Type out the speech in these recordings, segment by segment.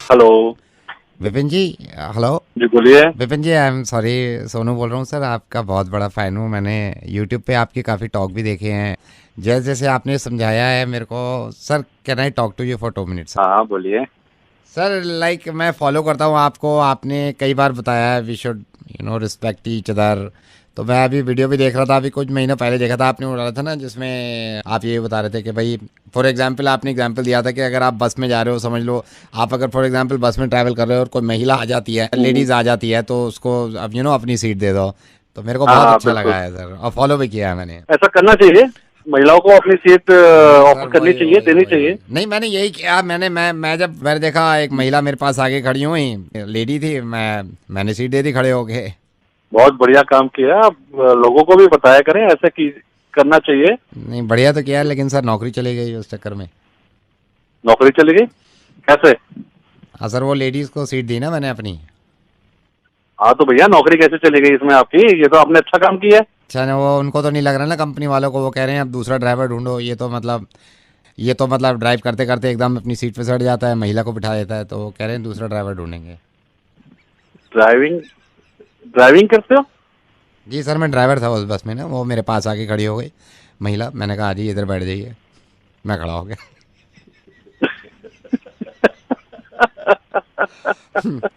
Hello. Vipin जी। Hello. जी बोलिए। विपिन जी, I am sorry, Sonu बोल रहा हूँ सर। आपका बहुत बड़ा फ़ैन हूँ। मैंने यूट्यूब पे आपकी काफ़ी टॉक भी देखे हैं। जैसे जैसे आपने समझाया है मेरे को। Sir, can I talk to you for 2 minutes? हाँ हाँ बोलिए। सर, लाइक मैं फॉलो करता हूँ आपको। आपने कई बार बताया है we should respect each other. तो मैं अभी वीडियो भी देख रहा था, अभी कुछ महीनों पहले देखा था, आपने उड़ा था ना, जिसमें आप ये बता रहे थे कि भाई, फॉर एग्जांपल आपने एग्जांपल दिया था कि अगर आप बस में जा रहे हो, समझ लो आप अगर फॉर एग्जांपल बस में ट्रैवल कर रहे हो और कोई महिला आ जाती है, हम्म। लेडीज आ जाती है, तो उसको अब अपनी सीट दे दो। तो मेरे को हाँ बहुत हाँ अच्छा बिल्कुल। लगा है सर, और फॉलो भी किया है मैंने। ऐसा करना चाहिए। महिलाओं को अपनी सीट हाँ ऑफर सर, करनी वही चाहिए, वही देनी वही वही चाहिए। नहीं, मैंने यही किया। मैं जब मैंने देखा एक महिला मेरे पास आगे खड़ी हुई, लेडी थी, मैंने सीट दे दी खड़े होके। बहुत बढ़िया काम किया आप। लोगों को भी बताया करें ऐसा कि करना चाहिए। नहीं, बढ़िया तो किया है, लेकिन सर नौकरी चली गई उस चक्कर में। नौकरी चली गई कैसे? हाँ सर, वो लेडीज को सीट दी ना मैंने अपनी। हाँ तो भैया नौकरी कैसे चली गई इसमें आपकी? ये तो आपने अच्छा काम किया है। अच्छा ना, वो उनको तो नहीं लग रहा ना, कंपनी वालों को। वो कह रहे हैं अब दूसरा ड्राइवर ढूंढो। ये तो मतलब ड्राइव करते करते एकदम अपनी सीट पे सट जाता है, महिला को बिठा देता है, तो वो कह रहे हैं दूसरा ड्राइवर ढूंढेंगे। ड्राइविंग ड्राइविंग करते हो? जी सर, मैं ड्राइवर था उस बस में ना, वो मेरे पास आके खड़ी हो गई महिला। मैंने कहा जी इधर बैठ जाइए। मैं खड़ा हो गया।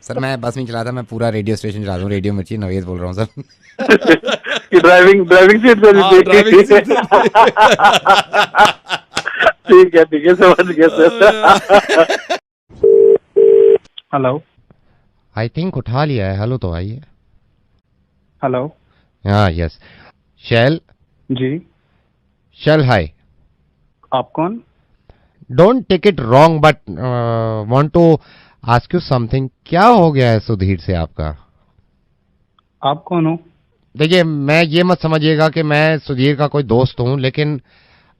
सर, मैं बस नहीं चलाता, मैं पूरा रेडियो स्टेशन चलाता हूँ। रेडियो मिर्ची नवेद बोल रहा हूँ सर। कि ड्राइविंग ड्राइविंग सीट देनी हाँ, थी। ड्राइविंग सीट दे दी। ठीक है समझ गया सर। हेलो। आई थिंक उठा लिया है। हेलो तो आइए। हेलो। हाँ, यस। शैल। जी। शैल, हाय। आप कौन? Don't take it wrong, but want to ask you something. क्या हो गया है सुधीर से आपका? आप कौन हो? देखिए, मैं ये मत समझिएगा कि मैं सुधीर का कोई दोस्त हूँ, लेकिन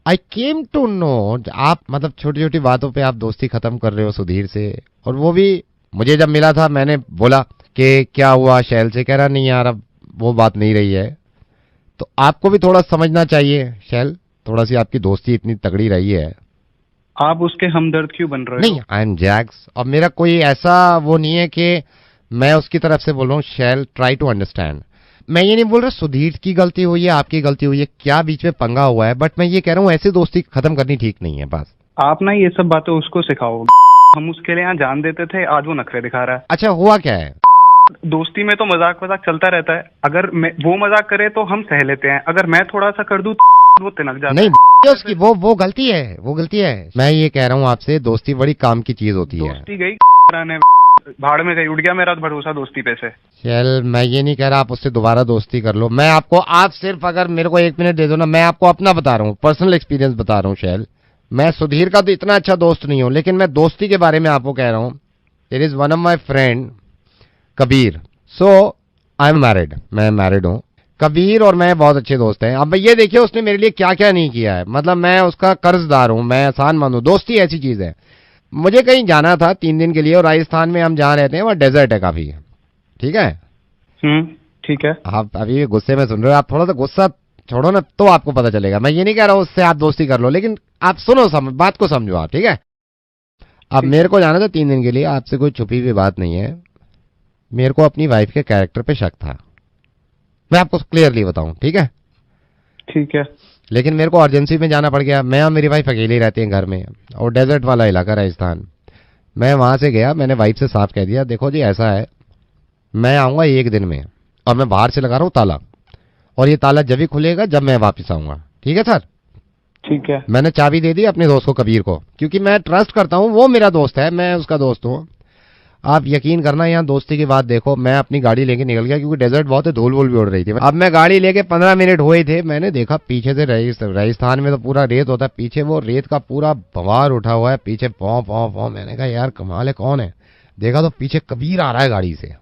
आई केम टू नो आप मतलब छोटी छोटी बातों पे आप दोस्ती खत्म कर रहे हो सुधीर से। और वो भी मुझे जब मिला था, मैंने बोला कि क्या हुआ शैल से, कह रहा नहीं यार, अब वो बात नहीं रही है। तो आपको भी थोड़ा समझना चाहिए शैल। थोड़ा सी आपकी दोस्ती इतनी तगड़ी रही है। आप उसके हमदर्द क्यों बन रहे नहीं, हो? आई एम जैक्स, और मेरा कोई ऐसा वो नहीं है कि मैं उसकी तरफ से बोल रहा हूँ। शैल, ट्राई टू अंडरस्टैंड। मैं ये नहीं बोल रहा सुधीर की गलती हुई है, आपकी गलती हुई है, क्या बीच में पंगा हुआ है, बट मैं ये कह रहा हूँ ऐसी दोस्ती खत्म करनी ठीक नहीं है, बस। आप ना ये सब बातें उसको सिखाओ। हम उसके लिए यहाँ जान देते थे, आज वो नखरे दिखा रहा अच्छा, हुआ क्या है? है। दोस्ती में तो मजाक वजाक चलता रहता है। अगर वो मजाक करे तो हम सह लेते हैं, अगर मैं थोड़ा सा कर दूं तो वो तिनक जाता नहीं, है। उसकी वो गलती है, वो गलती है। मैं ये कह रहा हूँ आपसे, दोस्ती बड़ी काम की चीज होती है। दोस्ती गई ने भाड़ में गई, उड़ गया मेरा भरोसा दोस्ती पे से। चल, मैं ये नहीं कह रहा आप उससे दोबारा दोस्ती कर लो। मैं आपको, आप सिर्फ अगर मेरे को 1 मिनट दे दो ना, मैं आपको अपना बता रहा हूँ, पर्सनल एक्सपीरियंस बता रहा हूँ शैल। मैं सुधीर का तो इतना अच्छा दोस्त नहीं हूँ, लेकिन मैं दोस्ती के बारे में आपको कह रहा हूँ। There is one of my friend Kabir. So I am married, मैं मैरिड हूँ। कबीर और मैं बहुत अच्छे दोस्त हैं। अब ये देखिए उसने मेरे लिए क्या क्या नहीं किया है। मतलब मैं उसका कर्जदार हूँ, मैं एहसानमंद हूँ। दोस्ती ऐसी चीज है। मुझे कहीं जाना था 3 दिन के लिए, और राजस्थान में हम जहाँ रहते हैं वहाँ डेजर्ट है काफी। ठीक है। हम्म। ठीक है। आप अभी गुस्से में सुन रहे हो, आप थोड़ा सा गुस्सा छोड़ो ना, तो आपको पता चलेगा। मैं ये नहीं कह रहा हूँ उससे आप दोस्ती कर लो, लेकिन आप सुनो, बात को समझो आप, ठीक है? अब ठीक मेरे है। को जाना था 3 दिन के लिए, आपसे कोई छुपी हुई बात नहीं है। मेरे को अपनी वाइफ के कैरेक्टर पे शक था। मैं आपको क्लियरली बताऊं, ठीक है? ठीक है। लेकिन मेरे को अर्जेंसी में जाना पड़ गया। मैं और मेरी वाइफ अकेले ही रहते हैं घर में, और डेजर्ट वाला इलाका राजस्थान। मैं वहां से गया, मैंने वाइफ से साफ कह दिया, देखो जी ऐसा है, मैं आऊंगा 1 दिन में, और मैं बाहर से लगा रहा हूँ ताला, और ये ताला जब भी खुलेगा जब मैं वापस आऊंगा। ठीक है सर? ठीक है। मैंने चाबी दे दी अपने दोस्त को कबीर को, क्योंकि मैं ट्रस्ट करता हूँ, वो मेरा दोस्त है, मैं उसका दोस्त हूँ। आप यकीन करना, यहाँ दोस्ती की बात देखो, मैं अपनी गाड़ी लेके निकल गया, क्योंकि डेजर्ट बहुत है, धूल वूल भी उड़ रही थी। अब मैं गाड़ी लेके 15 मिनट हुए थे, मैंने देखा पीछे से राजस्थान में तो पूरा रेत होता है, पीछे वो रेत का पूरा बवार उठा हुआ है, पीछे पौ पौ पौ। मैंने कहा यार कमाल है, कौन है? देखा तो पीछे कबीर आ रहा है गाड़ी से।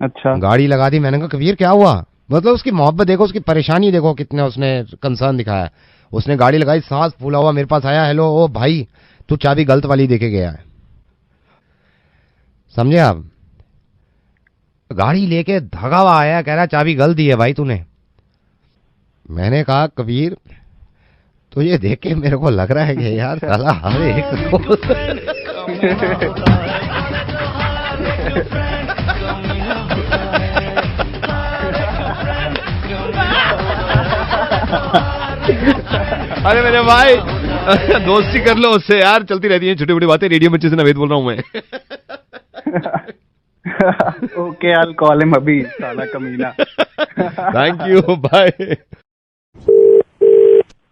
अच्छा। गाड़ी लगा दी। मैंने कहा कबीर क्या हुआ? मतलब उसकी मोहब्बत देखो, उसकी परेशानी देखो, कितना उसने कंसर्न दिखाया। उसने गाड़ी लगाई, सांस फूला हुआ मेरे पास आया, हेलो ओ भाई, तू चाबी गलत वाली देके गया है। समझे आप? गाड़ी लेके धगा हुआ आया, कह रहा चाबी गलत दी है भाई तूने। मैंने कहा कबीर, तो ये देख के मेरे को लग रहा है कि यार साला हर एक दोस्त अरे मेरे भाई दोस्ती कर लो उससे यार, चलती रहती है छोटी मोटी बातें। रेडियो मिर्ची से नवेद बोल रहा हूँ मैं। ओके, आई कॉल हिम अभी, साला कमीना। Thank you, bye.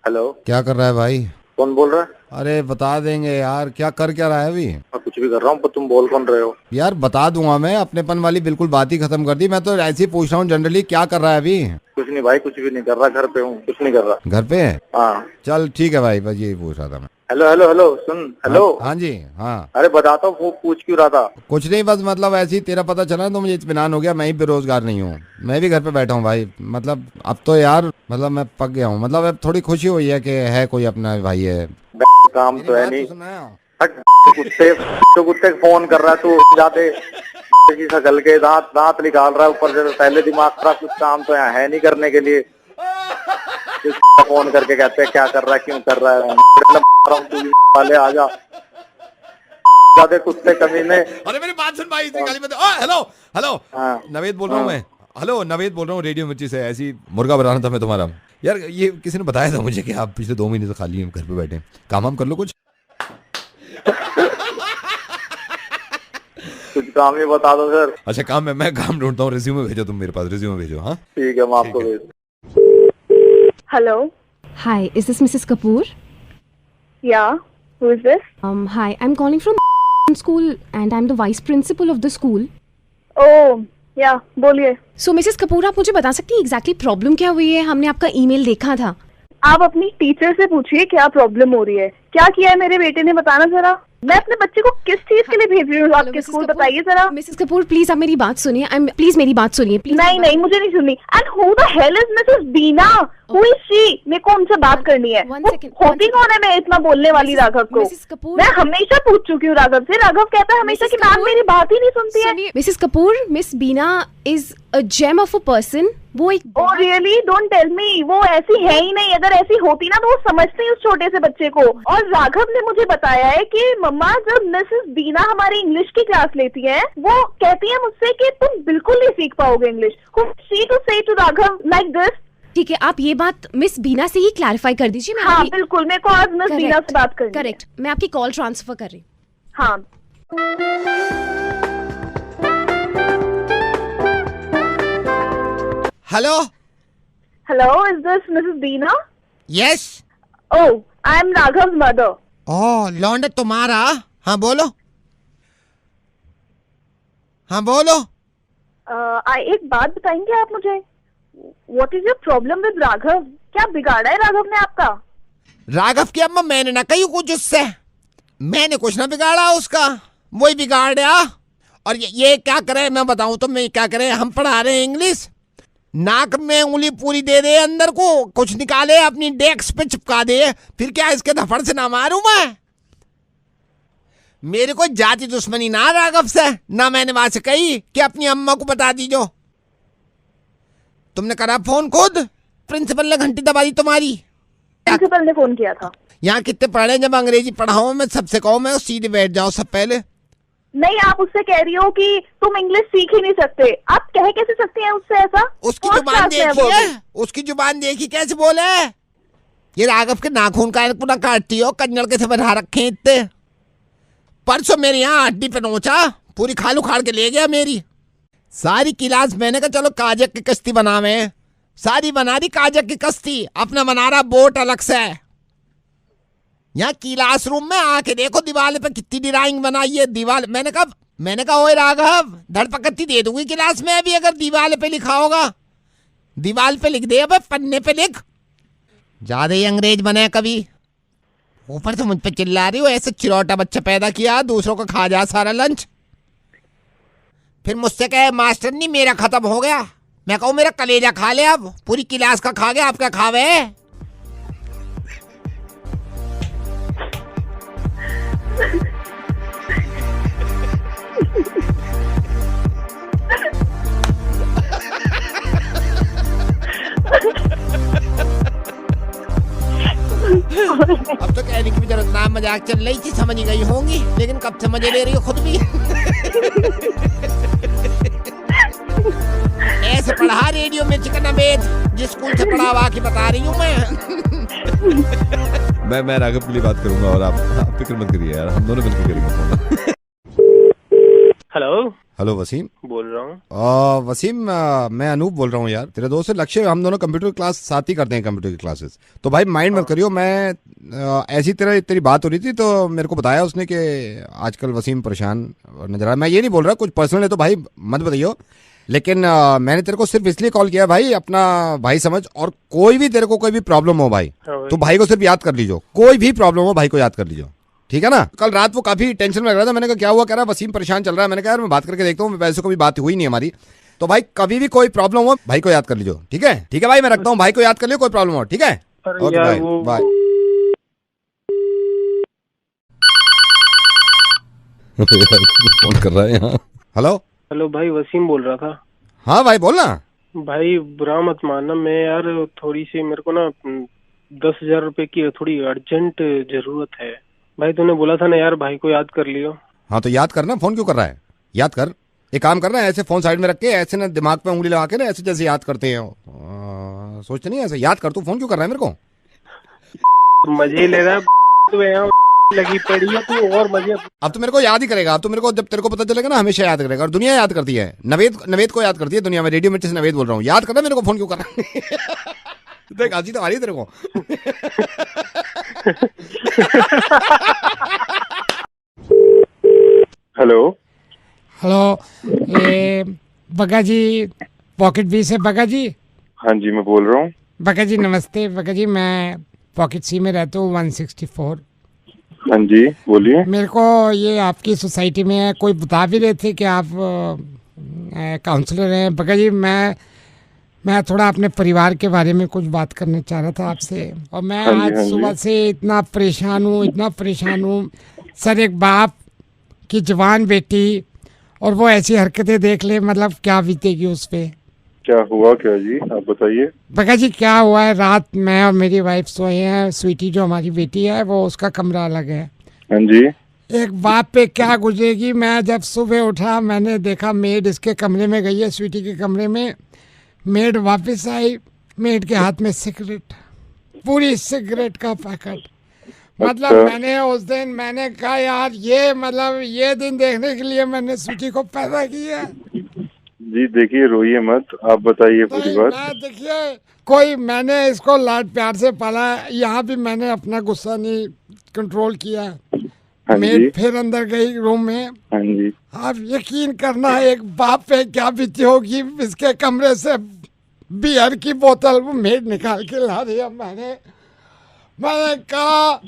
हेलो, क्या कर रहा है भाई? कौन बोल रहा है? अरे बता देंगे यार, क्या कर क्या रहा है अभी? मैं कुछ भी कर रहा हूँ, पर तुम बोल कौन रहे हो? यार बता दूंगा मैं, अपनेपन वाली बिल्कुल बात ही खत्म कर दी। मैं तो ऐसे ही पूछ रहा हूँ जनरली, क्या कर रहा है अभी? कुछ नहीं भाई, कुछ भी नहीं कर रहा, घर पे हूँ, कुछ नहीं कर रहा। घर पे? हाँ। चल ठीक है भाई, बस यही पूछ रहा था मैं। हेलो हेलो हेलो, सुन, हेलो। हाँ जी, हाँ। अरे बताता हूँ, वो पूछ क्यों रहा था? कुछ नहीं, बस मतलब ऐसे ही तेरा पता चला तो मुझे इत्मीनान हो गया। मैं ही बेरोजगार नहीं हूँ, मैं भी घर पे बैठा हूँ भाई। मतलब अब तो यार, मतलब मैं पक गया हूँ। मतलब अब थोड़ी खुशी हुई है कि है कोई अपना भाई है। काम तो है नहीं। सुना कुत्ते फोन कर रहा है तू, जाते सकल के दांत दांत निकाल रहा है ऊपर से, पहले दिमाग खराब। कुछ काम तो यहाँ है नहीं करने के लिए। फोन करके कहते हैं क्या कर रहा है, क्यों कर रहा है। वाले आ जा, जाते कुत्ते कमीने। अरे मेरी बात सुन भाई, इतनी गाली मत। हेलो हेलो, नवेद बोल रहा हूँ मैं। हेलो नवेद बोल रहा हूँ रेडियो मिर्ची से। ऐसी मुर्गा बनाना था मैं तुम्हारा। यार ये किसी ने बताया था मुझे कि आप पिछले 2 महीने से खाली हैं, घर पे बैठे। काम हम कर लो कुछ। कुछ काम ही बता दो सर। अच्छा काम है, मैं काम ढूंढता हूँ। रिज्यूमे भेजो तुम मेरे पास, रिज्यूमे भेजो। हाँ ठीक है, मैं आपको भेज। Hello. Hi, is this Mrs. Kapoor? Yeah. Who is this? Hi, I'm calling from school and I'm the vice principal of the school. Oh, yeah. बोलिए। So, Mrs. Kapoor, आप मुझे बता सकती हैं exactly प्रॉब्लम क्या हुई है? हमने आपका ईमेल देखा था। आप अपनी टीचर से पूछिए क्या प्रॉब्लम हो रही है। क्या किया है मेरे बेटे ने, बताना जरा। मैं अपने बच्चे को किस चीज के लिए भेज रही हूँ आपके स्कूल, बताइए जरा। मिसेस कपूर प्लीज आप मेरी बात सुनिए। प्लीज मेरी बात सुनिए प्लीज। नहीं नहीं, मुझे नहीं सुननी। And who the hell is Mrs Bina? Who is she? मेरे को उनसे बात करनी है। होती कौन है मैं इतना बोलने वाली राघव को? मैं हमेशा पूछ चुकी हूँ राघव से। राघव कहता है हमेशा कि मैम मेरी बात ही नहीं सुनती है। Mrs Kapoor, miss Bina is a gem of a person. वो एक oh really? Don't tell me. वो ऐसी है ही नहीं। अगर ऐसी होती ना तो वो समझती उस छोटे से बच्चे को। और राघव ने मुझे बताया है कि मम्मा जब मिसेस बीना हमारी इंग्लिश की क्लास लेती है, वो कहती है मुझसे कि तुम बिल्कुल नहीं सीख पाओगे इंग्लिश। शी टू से टू राघव लाइक दिस। ठीक है, आप ये बात मिस बीना से ही क्लैरिफाई कर दीजिए। हाँ बिल्कुल, मेरे को आज मिस बीना से बात करनी है। करेक्ट, मैं आपकी कॉल ट्रांसफर कर रही हूँ। हाँ। Hello hello, is this Mrs Bina? Yes. Oh, I am Raghav mother. Oh लौंडे तुम्हारा? हाँ बोलो, हाँ बोलो। एक बात बताएंगे आप मुझे? What is your problem with Raghav? क्या बिगाड़ा है राघव ने आपका? राघव की अम्मा मैंने ना कही कुछ उससे। मैंने कुछ ना बिगाड़ा उसका, वही बिगाड़ दिया। और ये क्या करे मैं बताऊं तो, मैं क्या करे, हम पढ़ा रहे हैं इंग्लिश, नाक में उंगली पूरी दे दे अंदर को, कुछ निकाले अपनी डेस्क पे चिपका दे, फिर क्या इसके धफड़ से ना मारूं मैं? मेरे को जाति दुश्मनी ना राघव से, ना मैंने वहां से कही कि अपनी अम्मा को बता दीजो। तुमने करा फोन खुद? प्रिंसिपल ने घंटी दबा दी तुम्हारी? प्रिंसिपल ने फोन किया था। यहाँ कितने पढ़े, जब अंग्रेजी पढ़ाऊं मैं सबसे कहूं मैं सीधे बैठ जाओ सब पहले। नहीं, आप उससे कह रही हो कि तुम इंग्लिश सीख ही नहीं सकते। आप कह कैसे सकती हैं उससे ऐसा? उसकी जुबान देखी है, उसकी जुबान देखी कैसे बोले। ये राघव के नाखून का पूरा काटती हो, कन्नड़ के से बना रखे इतने। परसों मेरे यहाँ हड्डी पे नोचा, पूरी खाल उखाड़ के ले गया मेरी सारी क्लास। मैंने कहा चलो काजक की कश्ती बनावे, सारी बना दी काजक की कश्ती, अपना बना रहा बोट अलग से। यहाँ क्लासरूम में आके देखो दीवार पे कितनी ड्राइंग बनाई है दीवार। मैंने कहा ओए राघव, धड़पकड़ती दे दूंगी क्लास में अभी अगर दीवार पे लिखा होगा। दीवार पे लिख दे, अब पन्ने पे लिख। ज्यादा ही अंग्रेज बने कभी। ऊपर से मुझ पे चिल्ला रही हो, ऐसे चिरौटा बच्चा पैदा किया, दूसरों को खा जा सारा लंच। फिर मुझसे कहे मास्टर नहीं मेरा खत्म हो गया। मैं कहूँ मेरा कलेजा खा ले, अब पूरी क्लास का खा गया, आप क्या खावे? मजाक चल रही थी, समझ गई होंगी, लेकिन कब समझ ले रही हो खुद भी। ऐसे पढ़ा रेडियो मिर्च का नवेद, जिस स्कूल से पढ़ा हुआ की बता रही हूँ मैं राघव के लिए बात करूंगा और आप फिक्र मत करिए यार, हम दोनों मिलकर करेंगे। हेलो हेलो वसीम बोल रहा हूँ। वसीम मैं अनूप बोल रहा हूँ यार, तेरे दोस्त लक्ष्य, हम दोनों कंप्यूटर क्लास साथ ही करते हैं, कंप्यूटर की क्लासेस। तो भाई माइंड मत करियो, मैं ऐसी तरह तेरी बात हो रही थी तो मेरे को बताया उसने कि आजकल वसीम परेशान नजर आ रहा है। मैं ये नहीं बोल रहा कुछ पर्सनल है तो भाई मत बताइयो, लेकिन मैंने तेरे को सिर्फ इसलिए कॉल किया भाई, अपना भाई समझ, और कोई भी तेरे को कोई भी प्रॉब्लम हो भाई तो भाई को सिर्फ याद कर लीजिए, कोई भी प्रॉब्लम हो भाई को याद कर लीजिए, ठीक है ना। कल रात वो काफी टेंशन में लग रहा था, मैंने कहा क्या हुआ, कह रहा वसीम परेशान चल रहा है। मैंने कहा यार मैं बात करके देखता हूँ, वैसे कभी बात हुई नहीं हमारी। तो भाई कभी भी कोई प्रॉब्लम हो भाई को याद कर लीजिए, ठीक है। ठीक है भाई, मैं रखता हूँ, भाई को याद कर लियो, कोई प्रॉब्लम हो, ठीक है। ओके भाई बाय। फोन कर रहा है यहाँ। हेलो हेलो भाई, वसीम बोल रहा था। हाँ भाई बोलना। भाई बुरा मत मानना, मैं यार थोड़ी सी मेरे को ना 10,000 रुपए की थोड़ी अर्जेंट जरूरत है। भाई तूने बोला था ना यार, भाई को याद कर लियो। हाँ तो याद करना, फोन क्यों कर रहा है, याद कर। एक काम करना है, ऐसे फोन साइड में रख के ऐसे ना दिमाग पे उंगली लगा के ना ऐसे जैसे याद करते हैं, सोचते नहीं ऐसे याद कर। तू फोन क्यों कर रहा है मेरे को? मजे ले रहा है तू, यहाँ लगी पड़ी है तू, और मजे। अब तो मेरे को याद ही करेगा, अब तो मेरे को जब तेरे को पता चलेगा ना हमेशा याद करेगा, और दुनिया याद करती है। नवेद को याद करती है दुनिया में, रेडियो मिर्ची से नवेद बोल रहा हूँ, याद करना मेरे को, फोन क्यों कर रहा है? देख हंसी तो आ रही है तेरे को। हेलो हेलो, ये बगा जी पॉकेट बी से बगा जी? हाँ जी मैं बोल रहा हूँ। बगा जी नमस्ते। बगा जी मैं पॉकेट सी में रहता हूँ 164। हाँ जी बोलिए। मेरे को ये आपकी सोसाइटी में कोई बता भी रहे थे कि आप काउंसलर हैं। बगा जी मैं थोड़ा अपने परिवार के बारे में कुछ बात करना चाह रहा था आपसे, और मैं आज सुबह से इतना परेशान हूँ सर। एक बाप की जवान बेटी और वो ऐसी हरकतें देख ले, मतलब क्या बीतेगी उस पे। क्या हुआ क्या जी, आप बताइए। बगा जी क्या हुआ है, रात मैं और मेरी वाइफ सोए हैं, स्वीटी जो हमारी बेटी है वो उसका कमरा अलग है। हाँ जी। एक बाप पे क्या गुजरेगी। मैं जब सुबह उठा मैंने देखा मेड इसके कमरे में गई है, स्वीटी के कमरे में। मेड वापस आई, मेड के हाथ में सिगरेट, पूरी सिगरेट का पैकेट। मतलब मैंने उस दिन मैंने कहा यार ये दिन देखने के लिए मैंने स्वीटी को पैदा किया। जी देखिए रोइए मत, आप बताइए पूरी बात। देखिए मैंने इसको लाड प्यार से पाला, यहाँ भी मैंने अपना गुस्सा नहीं कंट्रोल किया। हाँ मेड फिर अंदर गई रूम में। हाँ जी। आप यकीन करना एक बाप पे क्या बीती होगी, इसके कमरे से बियर की बोतल वो मेड निकाल के ला रही है। मैंने कहा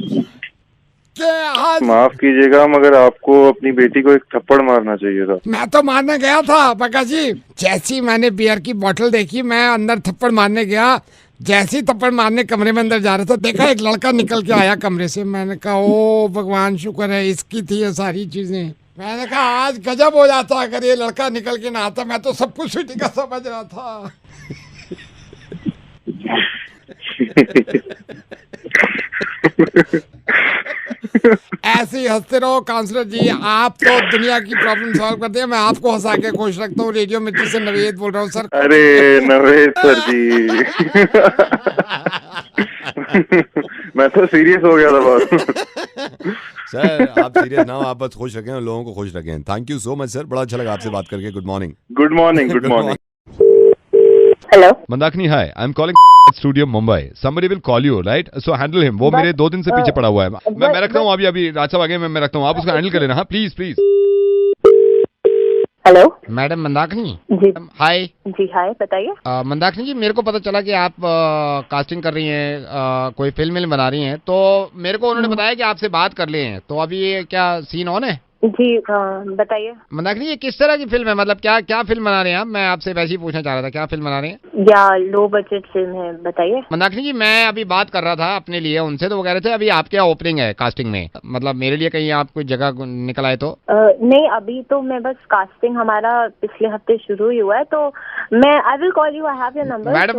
कि आज माफ कीजिएगा मगर आपको अपनी बेटी को एक थप्पड़ मारना चाहिए था। मैं तो मारने गया था बका जी, जैसी मैंने बियर की बोतल देखी मैं अंदर थप्पड़ मारने गया। जैसी थप्पड़ मारने कमरे में अंदर जा रहा था, देखा एक लड़का निकल के आया कमरे से। मैंने कहा ओ भगवान शुक्र है इसकी थी ये सारी चीजें। मैंने कहा आज गजब हो जाता अगर ये लड़का निकल के ना आता, मैं तो सब कुछ स्वीटी का समझ रहा था। ऐसे ही हंसते रहो काउंसलर जी, आप तो दुनिया की प्रॉब्लम सॉल्व करते हैं, मैं आपको हंसा के खुश रखता हूँ। रेडियो मिर्ची से नवेद बोल रहा हूँ सर। अरे नवेद सर जी। मैं तो सीरियस हो गया था बहुत। सर आप सीरियस ना हो, आप बस खुश रखें और लोगों को खुश रखें। Thank you so much sir, बड़ा अच्छा लगा आपसे बात करके। Good morning. Good morning. Good morning. Hello Mandakini, hi, I am calling studio Mumbai. Somebody will call you, right? So handle him. वो मेरे 2 दिन से पीछे पड़ा हुआ है। मैं रखता हूँ अभी राज साहब आगे, मैं रखता हूँ, आप उसका हैंडल कर लेना। हाँ please please. Hello madam Mandakini ji. Hi. जी हाय बताइए। मंदाकिनी जी मेरे को पता चला कि आप कास्टिंग कर रही हैं, कोई फिल्म बना रही हैं, तो मेरे को उन्होंने बताया कि आपसे बात कर लिए हैं। तो अभी ये क्या सीन ऑन है? जी बताइए। मंदाकिनी ये किस तरह की फिल्म है, मतलब क्या क्या फिल्म बना रहे हैं आप? मैं आपसे वैसे ही पूछना चाह रहा था, क्या फिल्म बना रहे हैं? या लो बजट फिल्म है, बताइए। मंदाकिनी जी मैं अभी बात कर रहा था अपने लिए उनसे, तो वो कह रहे थे अभी आपके यहाँ ओपनिंग है कास्टिंग में, मतलब मेरे लिए कहीं आप कोई जगह निकल आए तो? नहीं, अभी तो मैं बस कास्टिंग हमारा पिछले हफ्ते शुरू ही हुआ है, तो मैं I will call you, I have your number. Madam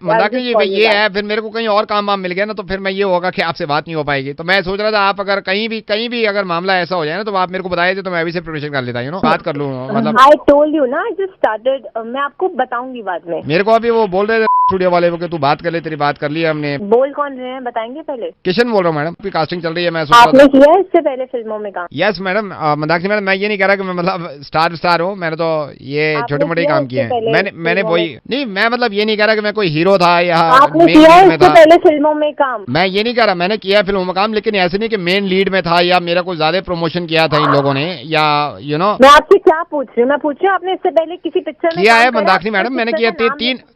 Mandakini ji ये है, फिर मेरे को कहीं और काम वाम मिल गया ना, तो फिर मैं ये होगा कि आपसे बात नहीं हो पाएगी। तो मैं सोच रहा था आप अगर कहीं भी अगर मामला ऐसा हो जाए ना, तो आप मेरे को बताए थे तो मैं भी से प्रिपरेशन कर लेता हूँ, बात कर लूँ। मतलब आई टोल्ड यू ना, आई जस्ट स्टार्टेड, मैं आपको बताऊंगी बाद में। मेरे को अभी वो बोल रहे थे स्टूडियो वाले वो कि तू बात कर ले, तेरी बात कर ली हमने। बोल कौन रहे हैं बताएंगे पहले? किशन बोल रहा हूँ मैडम, कास्टिंग चल रही है। मैं आपने किया है इससे पहले फिल्मों में काम? यस मैडम, मंदाकिनी मैडम मैं ये नहीं कह रहा कि मैं मतलब स्टार हूँ, मैंने तो ये छोटे मोटे काम किए हैं। मैंने वही नहीं, मैं मतलब ये नहीं कह रहा कि मैं कोई हीरो था या आपने किया है इससे पहले फिल्मों में काम? मैं ये नहीं कह रहा, मैंने किया है फिल्मों में काम, लेकिन ऐसे नहीं कि मेन लीड में था या मेरा कोई ज्यादा प्रमोशन किया था इन लोगों ने, या यू नो। मैं आपसे क्या पूछ रही हूँ, मैं पूछ रही हूँ आपने इससे पहले किसी पिक्चर में किया है मंदाकिनी मैडम? मैंने किया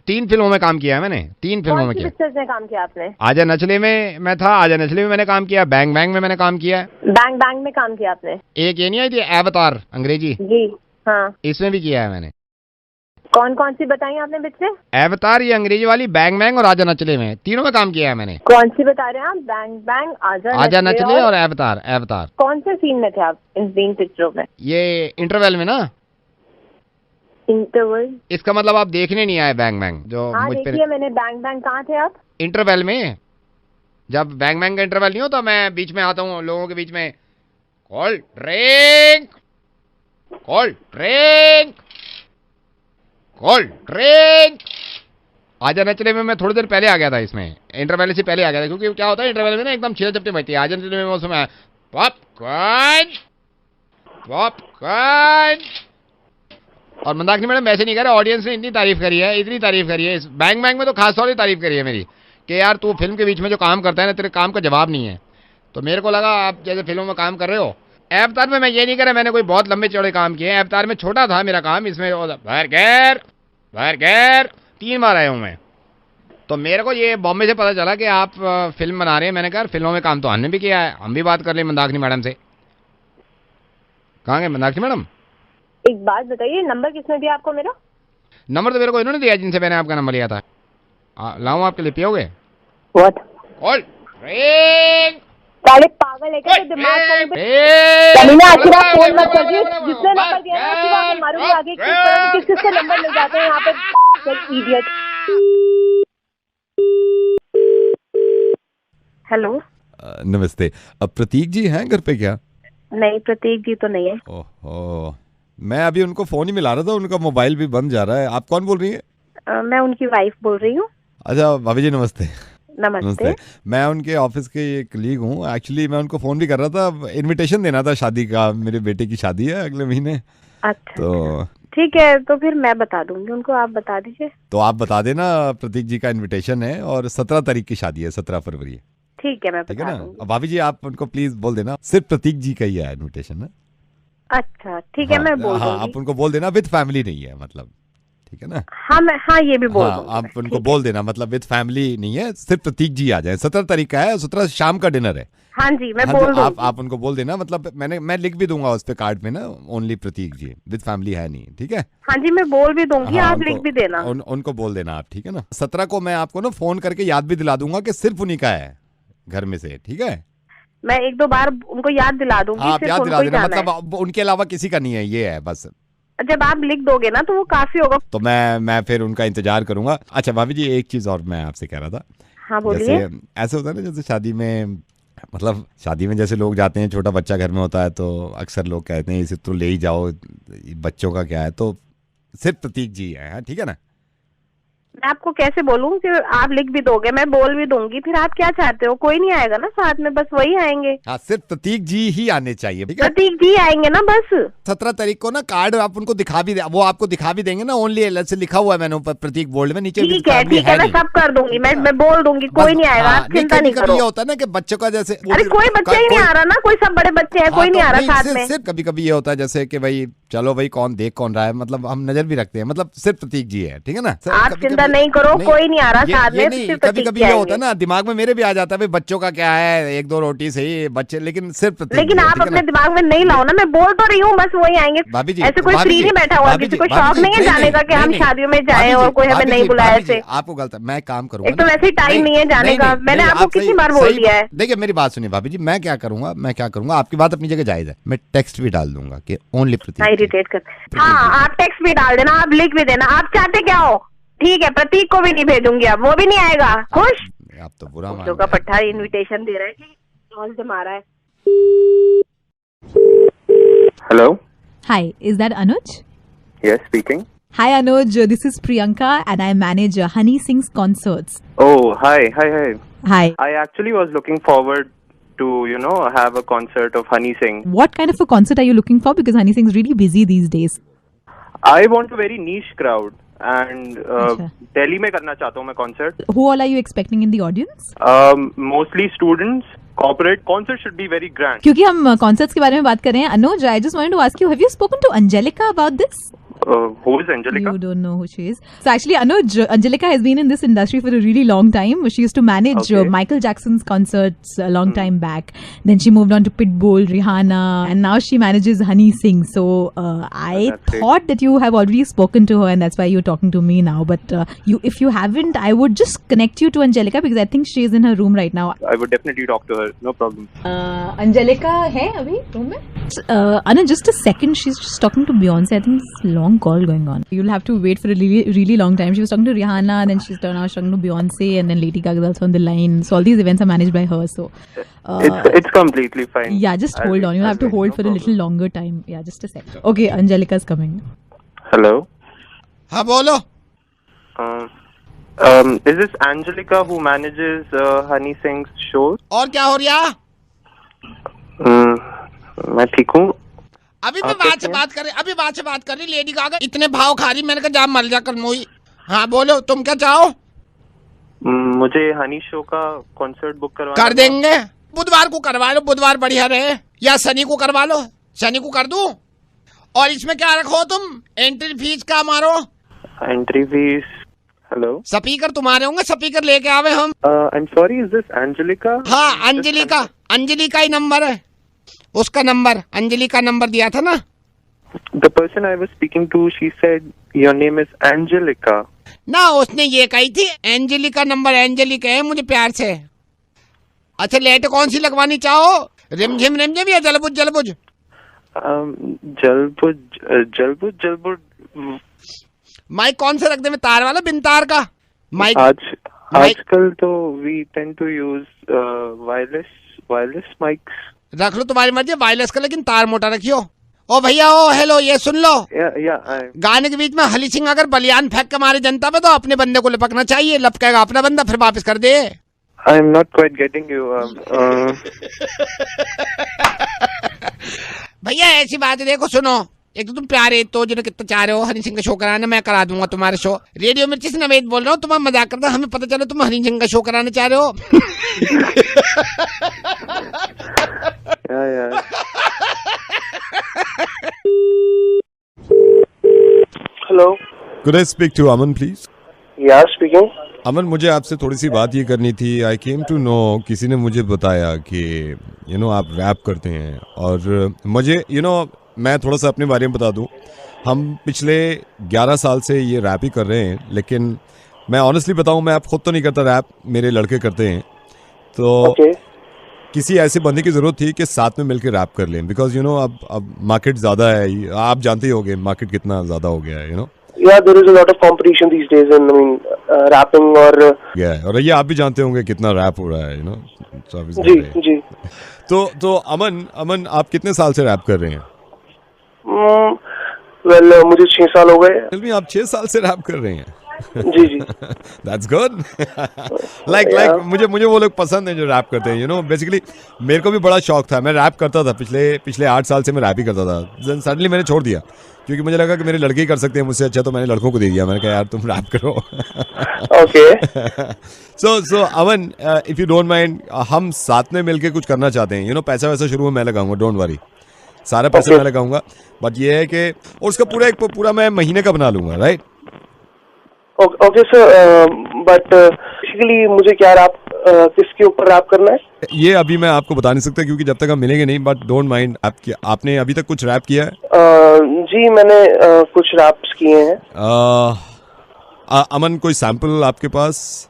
तीन फिल्मों में काम किया है मैंने, 3 फिल्मों में किया। पिक्चर्स में काम किया आपने? आजा नचले में मैं था, आजा नचले में मैंने काम किया, बैंग बैंग में मैंने काम किया है। बैंग बैंग में काम किया आपने? एक ये नहीं आई थी अवतार अंग्रेजी? जी हाँ, इसमें भी किया है मैंने। कौन कौन सी बताई आपने पिक्चर? अवतार, ये अंग्रेजी वाली, बैंग बैंग और आजा नचले में, तीनों में काम किया है मैंने। कौन सी बता रहे हैं आप? बैंग बैंग, आजा नचले और अवतार। कौन से सीन में थे आप इन 3 पिक्चरों में? ये इंटरवल में ना। इंटरवल इसका मतलब आप देखने नहीं आए बैंग बैंग जो हाँ, मुझ पे? देखिए मैंने बैंग बैंग। कहाँ थे आप? इंटरवल में, जब बैंग बैंग का इंटरवल नहीं होता, मैं बीच में आता हूँ लोगों के बीच में, cold drink cold drink cold drink. आजा नचले में मैं थोड़ी देर पहले आ गया था, इसमें इंटरवल से पहले आ गया था, क्योंकि क्या होता है इंटरवल में ना एकदम छीना झपटी बजती है। आजा नचले में उसमें पॉपकॉर्न पॉपकॉर्न। और मंदाकिनी मैडम वैसे नहीं कह रहा, ऑडियंस ने इतनी तारीफ करी है इस बैंग बैंग में, तो खास तौर से तारीफ करी है मेरी कि यार तू फिल्म के बीच में जो काम करता है ना, तेरे काम का जवाब नहीं है। तो मेरे को लगा आप जैसे फिल्मों में काम कर रहे हो। अवतार में मैं ये नहीं कह रहा मैंने कोई बहुत लंबे चौड़े काम किए हैं, अवतार में छोटा था मेरा काम। इसमें भर 3 बार आया हूँ मैं। तो मेरे को ये बॉम्बे से पता चला कि आप फिल्म बना रहे हैं। मैंने कहा फिल्मों में काम तो हमने भी किया है, हम भी बात कर लें मंदाकिनी मैडम से। कहाँ गए मंदाकिनी मैडम? एक बात बताइए, नंबर किसने दिया आपको मेरा? नंबर तो मेरे को इन्होंने दिया जिनसे मैंने आपका नंबर लिया था। लाऊं आपके लिए, पियोगे? व्हाट? साले पागल है क्या? तो दिमाग कमीना आखिर आप फोन मत करिए, जिसने नंबर दिया ना उसकी बात मारूंगी आगे। किसका नंबर ले जाते हैं यहाँ पे इडियट। हेलो नमस्ते, अब प्रतीक जी हैं घर पे क्या? नहीं, प्रतीक जी तो नहीं है। ओहो, मैं अभी उनको फोन ही मिला रहा था, उनका मोबाइल भी बंद जा रहा है। आप कौन बोल रही हैं? मैं उनकी वाइफ बोल रही हूँ। अच्छा भाभी जी नमस्ते। नमस्ते। मैं उनके ऑफिस के एक कलीग हूँ। एक्चुअली मैं उनको फोन भी कर रहा था, इनविटेशन देना था शादी का, मेरे बेटे की शादी है अगले महीने। अच्छा तो ठीक है, तो फिर मैं बता दूंगी उनको, आप बता दीजिए। तो आप बता देना, प्रतीक जी का इनविटेशन है और 17 तारीख की शादी है, 17 फरवरी। ठीक है, मैं ठीक है बता ना? दूंगी। भाभी जी आप उनको प्लीज बोल देना, सिर्फ प्रतीक जी का ही है इनविटेशन ना। अच्छा ठीक है, मैं बोल दूंगी। आप उनको बोल देना विद फैमिली नहीं है, मतलब ठीक है ना? हाँ ये भी बोल दूंगी। आप उनको बोल देना, मतलब विद फैमिली नहीं है, सिर्फ प्रतीक जी आ जाए। 17 तारीख का है, 17 शाम का डिनर है। हाँ जी, मैं बोल दूंगी। आप उनको बोल देना, मतलब मैं लिख भी दूंगा उस पे कार्ड में ना, only Prateek ji, with family है नहीं। ठीक है? हाँ जी, मैं बोल भी दूंगी, आप लिख भी देना। उनको बोल देना आप, ठीक है ना? 17 को मैं आपको ना फोन करके याद भी दिला दूंगा कि सिर्फ उन्हीं का है घर में से। ठीक है? मैं 1-2 बार उनको याद दिला दूंगी। आप याद दिला देना, मतलब उनके अलावा किसी का नहीं है, ये है बस। जब आप लिख दोगे ना तो वो काफी होगा। तो मैं फिर उनका इंतजार करूंगा। अच्छा भाभी जी एक चीज और मैं आपसे कह रहा था। हाँ बोलिए। जैसे ऐसे होता है ना, जैसे शादी में, मतलब शादी में जैसे लोग जाते हैं, छोटा बच्चा घर में होता है, तो अक्सर लोग कहते हैं इसे तो ले ही जाओ, बच्चों का क्या है। तो सिर्फ प्रतीक जी है, ठीक है ना? मैं आपको कैसे बोलूं कि आप लिख भी दोगे, मैं बोल भी दूंगी, फिर आप क्या चाहते हो? कोई नहीं आएगा ना साथ में, बस वही आएंगे। हाँ, सिर्फ प्रतीक जी ही आने चाहिए, ठीक है? प्रतीक जी आएंगे ना बस। 17 तारीख को ना कार्ड आप उनको दिखा भी, वो आपको दिखा भी देंगे ना, ओनली एल से लिखा हुआ है मैंने ऊपर प्रतीक बोल्ड में, नीचे ठीक है मैं सब कर दूंगी, मैं बोल दूंगी, कोई नहीं आएगा, आप चिंता नहीं करो। ये होता है ना कि बच्चों का जैसे, अरे कोई बच्चा ही नहीं आ रहा ना, कोई सब बड़े बच्चे हैं, कोई नहीं आ रहा साथ में। सिर्फ कभी कभी ये होता है जैसे कि भाई चलो भाई कौन देख कौन रहा है, मतलब हम नजर भी रखते हैं, मतलब सिर्फ प्रतीक जी है, ठीक है ना? आप चिंता नहीं करो, कोई नहीं आ रहा साथ में, सिर्फ कभी कभी ये होता है ना, दिमाग में मेरे भी आ जाता है बच्चों का क्या है, 1-2 रोटी सही बच्चे, लेकिन सिर्फ लेकिन आप अपने दिमाग में नहीं लाओ ना, मैं बोल तो रही हूँ, बस वही आएंगे। भाभी जी, ऐसे कोई फ्री नहीं बैठा हुआ, किसी को शौक नहीं है जाने का कि हम शादियों में जाए और कोई हमें नहीं बुलाया ऐसे। आपको गलत है, मैं काम करूंगा, एक तो वैसे ही टाइम नहीं है जाने का, मैंने आपको कितनी बार बोल दिया है। देखिए मेरी बात सुनिए भाभी जी, मैं क्या करूंगा, आपकी बात अपनी जगह जायज है, मैं टेक्स्ट भी डाल दूंगा कि ओनली प्रतीक। इरिटेट कर, हाँ आप टेक्स्ट भी डाल देना, आप लिख भी देना, आप चाहते क्या हो, ठीक है प्रतीक को भी नहीं भेजूंगी, अब वो भी नहीं आएगा। खुश? आप तो बुरा मान का पट्टा इनविटेशन दे रहा है, कॉल से मारा है। Hello, Hi, is that Anuj? yes speaking. Hi Anuj, this is Priyanka and I manage Honey Singh's concerts. Oh, hi. Hi. I actually was looking forward to, have a concert of Honey Singh. What kind of a concert are you looking for? Because Honey Singh's really busy these days. I want a very niche crowd and Delhi में करना चाहता हूँ मैं concert. Who all are you expecting in the audience? Mostly students. Corporate concert should be very grand. क्योंकि हम concerts के बारे में बात कर रहे हैं, Anuj, I just wanted to ask you, have you spoken to Angelica about this? Who is Angelica? You don't know who she is. So actually, Anuj, Angelica has been in this industry for a really long time. She used to manage Michael Jackson's concerts a long time back. Then she moved on to Pitbull, Rihanna, and now she manages Honey Singh. So I thought that you have already spoken to her, and that's why you're talking to me now. But if you haven't, I would just connect you to Angelica because I think she is in her room right now. I would definitely talk to her. No problem. Angelica है अभी room में? Anuj, just a second. She's just talking to Beyonce. I think it's a long call going on. You'll have to wait for a really long time. She was talking to Rihanna, then she's now talking to Beyonce, and then Lady Gaga is also on the line. So all these events are managed by her. So it's completely fine. Yeah, just hold on. You'll have to hold for a little longer time. Yeah, just a second. Okay, Angelica's coming. Hello. हाँ बोलो. Is this Angelica who manages Honey Singh's shows? और क्या हो रहा? मैं ठीक हूँ. अभी बात से बात कर रही लेडी गागा इतने भाव खा रही, मैंने कहा जा मर जा कर मोई. हाँ बोलो, तुम क्या चाहो? मुझे हनी शो का कॉन्सर्ट बुक करवाना कर देंगे. बुधवार को करवा लो, बुधवार बढ़िया रहे, या शनि को करवा लो, शनि को कर दूं. और इसमें क्या रखो तुम, एंट्री फीस का मारो. Entry fees. हेलो, स्पीकर तुम्हारे होंगे, स्पीकर लेके आवे हम. I am sorry, is this Angelica? हाँ अंजलि का ही नंबर है, उसका नंबर, अंजलि का नंबर दिया था ना. The person I was speaking to, she said your name is Angelica. ना उसने ये कही थी एंजलि का नंबर, एंजलि कहे मुझे प्यार से. अच्छा लेट कौन सी लगवानी चाहो, रिमझिम या जलबुज? जलबुज. माइक कौन सा रख दे, तार वाला बिन तार का माइक? आजकल तो we tend to use wireless mics. रख लो तुम्हारी मर्जी, वायरलेस का, लेकिन तार मोटा रखियो. ओ भैया, ओ हेलो, ये सुन लो. गाने के बीच में हनी सिंह अगर बलियान फेंक के मारे जनता पे तो अपने बंदे को लपकना चाहिए, लपकेगा अपना बंदा फिर वापस कर दे. I am not quite getting you. भैया ऐसी बात है, देखो सुनो, एक तो तुम प्यारे तो जिन्हें कितना चाह रहे हो हनी सिंह का शो कराना, मैं करा दूंगा तुम्हारे शो. रेडियो मिर्ची से नवेद बोल रहा हूँ, तुम्हारा मजाक करता, हमें पता चलो तुम हनी सिंह का शो कराना चाह रहे हो. Hello, Could I speak to Aman please? या स्पीकिंग. अमन, मुझे आपसे थोड़ी सी बात ये करनी थी. आई केम टू नो, किसी ने मुझे बताया कि आप रैप करते हैं, और मुझे मैं थोड़ा सा अपने बारे में बता दूं. हम पिछले 11 साल से ये रैप ही कर रहे हैं, लेकिन मैं ऑनेस्टली बताऊं, मैं खुद तो नहीं करता रैप, मेरे लड़के करते हैं. तो किसी ऐसे बंदे की ज़रूरत थी कि साथ में मिलकर रैप कर लें, बिकॉज अब मार्केट ज़्यादा है, आप जानते ही होंगे मार्केट कितना ज़्यादा हो गया है. Yeah, there is a lot of competition these days in, rapping और ये आप भी जानते होंगे कितना रैप हो रहा है, जी. तो अमन आप कितने साल से रैप कर रहे हैं? मुझे 6 साल हो गए. आप 6 साल से रैप कर रहे हैं? जी. That's good. like मुझे वो लोग पसंद है जो रैप करते हैं. बेसिकली मेरे को भी बड़ा शौक था, मैं रैप करता था पिछले 8 साल से मैं रैप ही करता था. सडनली मैंने छोड़ दिया क्योंकि मुझे लगा कि मेरे लड़के ही कर सकते हैं मुझसे अच्छा, तो मैंने लड़कों को दे दिया. मैंने कहा यार तुम रैप करो. Okay. So Aman, if you don't mind, हम साथ में मिलके कुछ करना चाहते हैं. पैसा वैसा शुरू में मैं लगाऊंगा, डोंट वरी, सारा पैसा मैं लगाऊंगा. बट ये है कि उसका पूरा मैं महीने का बना लूंगा, right? Okay sir, but basically मुझे क्या रैप किसके ऊपर रैप करना है? ये अभी मैं आपको बता नहीं सकता क्योंकि जब तक हम मिलेंगे नहीं, बट डोंट माइंड। आपने अभी तक कुछ रैप किया है? जी मैंने कुछ रैप्स किए हैं। अमन कोई सैंपल आपके पास?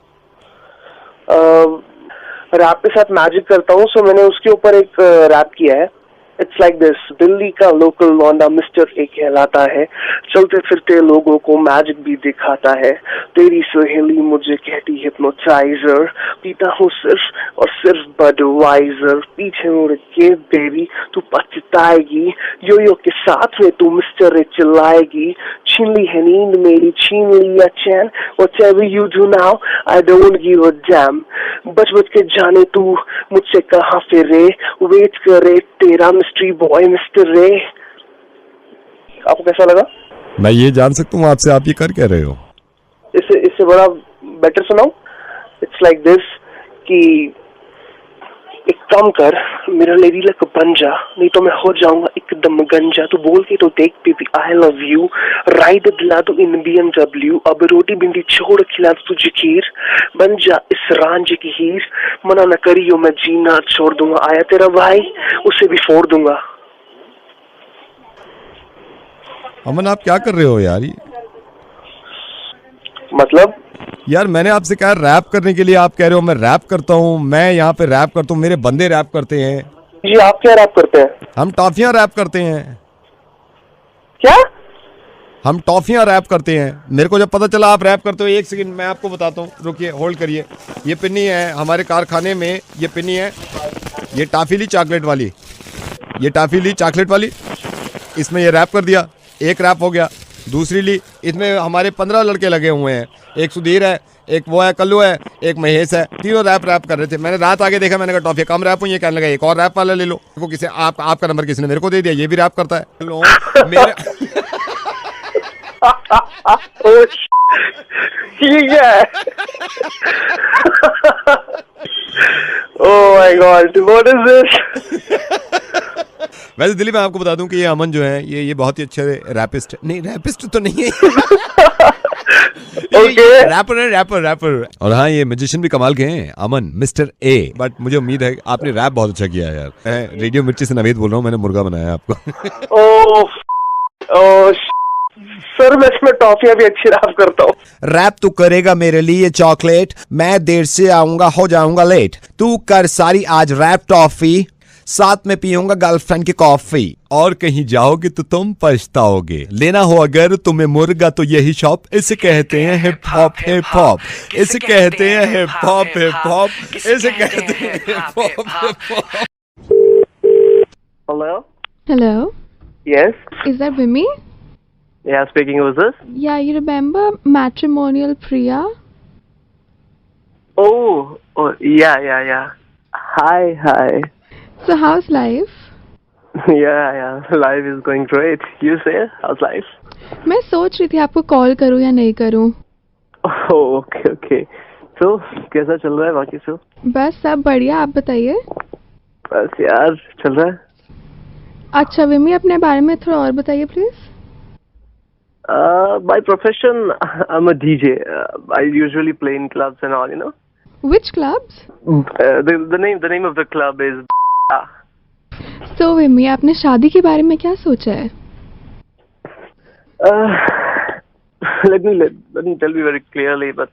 रैप के साथ मैजिक करता हूँ, सो मैंने उसके ऊपर एक रैप किया है। इट्स लाइक दिस, दिल्ली का लोकल लौंडा मिस्टर ए कहलाता है, चलते फिरते लोगों को मैजिक भी दिखाता है, तेरी सहेली मुझे कहती हिप्नोटाइजर, पीता हूँ सिर्फ और सिर्फ बडवाइजर, पीछे मुड़ के बेबी तू पछताएगी, यो यो के साथ में तू मिस्टर ए चिल्लाएगी, छीन ली है नींद मेरी, छीन लिया चैन, whatever you do now I don't give a damn, बच बच के जाने तू मुझसे कहाँ फिरे, वेट करे तेरा मिस्ट्री बॉय मिस्टर रे। आपको कैसा लगा? मैं ये जान सकता हूँ आपसे, आप ये कर क्या रहे हो? इससे बड़ा बेटर सुनाओ। इट्स लाइक दिस कि एक काम कर, मेरा लेडी लक बन जा, नहीं तो मैं हो जाऊंगा एकदम गंजा, तू बोल के तो देख baby I love you, ride दिला दो इन BMW, अब रोटी भिंडी छोड़ खिला दो तुझे खीर, बन जा इस रांझे की हीर, मना न करियो मैं जीना छोड़ दूंगा, आया तेरा भाई उसे भी फोड़ दूंगा। अमन आप क्या कर रहे हो यार? मतलब यार मैंने आपसे कहा रैप करने के लिए, आप कह रहे हो मैं रैप करता हूँ, मैं यहाँ पे रैप करता हूँ, मेरे बंदे रैप करते हैं। जी आप क्या रैप करते हैं? हम टॉफियां रैप करते हैं। क्या? हम टॉफियां रैप करते हैं। मेरे को जब पता चला आप रैप करते हो, एक सेकंड मैं आपको बताता हूँ, रुकिए होल्ड करिए। ये पिन्नी है हमारे कारखाने में, ये पिन्नी है, ये टाफी ली चॉकलेट वाली, ये टाफी ली चॉकलेट वाली, इसमें ये रैप कर दिया, एक रैप हो गया। दूसरी ली, इसमें हमारे 15 लड़के लगे हुए हैं, एक सुधीर है, एक वो है कल्लू है, एक महेश है, तीनों रैप कर रहे थे। मैंने रात आगे देखा, मैंने कहा टॉफी कम रैप हुई, ये कहने लगा एक और रैप वाला ले लो। को किसी आपका नंबर किसी ने मेरे को दे दिया, ये भी रैप करता है। लो मेरे ठीक है। Oh my God, what is this? वैसे दिल्ली में आपको बता दूं कि ये अमन जो है ये बहुत ही अच्छे रैपिस्ट, नहीं रैपिस्ट तो नहीं है, रैपर। और हाँ ये म्यूजिशियन भी कमाल के हैं, अमन मिस्टर ए। बट मुझे उम्मीद है आपने रैप बहुत अच्छा किया है यार। मैं रेडियो मिर्ची से नवेद बोल रहा हूँ, मैंने मुर्गा बनाया आपको। ओह सर मैं इसमें टॉफियां भी अच्छी रैप करता हूँ। रैप तू करेगा मेरे लिए चॉकलेट, मैं देर से आऊंगा हो जाऊंगा लेट, तू कर सारी आज रैप टॉफी, साथ में पीऊंगा गर्लफ्रेंड की कॉफी, और कहीं जाओगे तो तुम पछताओगे, लेना हो अगर तुम्हें मुर्गा तो यही शॉप, इसे कहते हैं हिप हॉप हिप हॉप, इसे कहते हैं हिप हॉप हिप हॉप, इसे कहते हैं hip hop hip hop. Hello? Hello, Yes? is that Vimy? Yeah, speaking. Who's this? Yeah, you remember matrimonial Priya? Oh, yeah. Hi. So how's life? Yeah, life is going great. You say, how's life? मैं सोच रही थी आपको call करूं या नहीं करूं। Oh, okay. So, कैसा चल रहा है बाकी सब? बस सब बढ़िया, आप बताइए। बस यार चल रहा है। अच्छा विमी, अपने बारे में थोड़ा और बताइए please. By profession, I'm a DJ. I usually play in clubs and all, you know. Which clubs? The name of the club is. So विमी, आपने शादी के बारे में क्या सोचा है? Let me tell you very clearly, but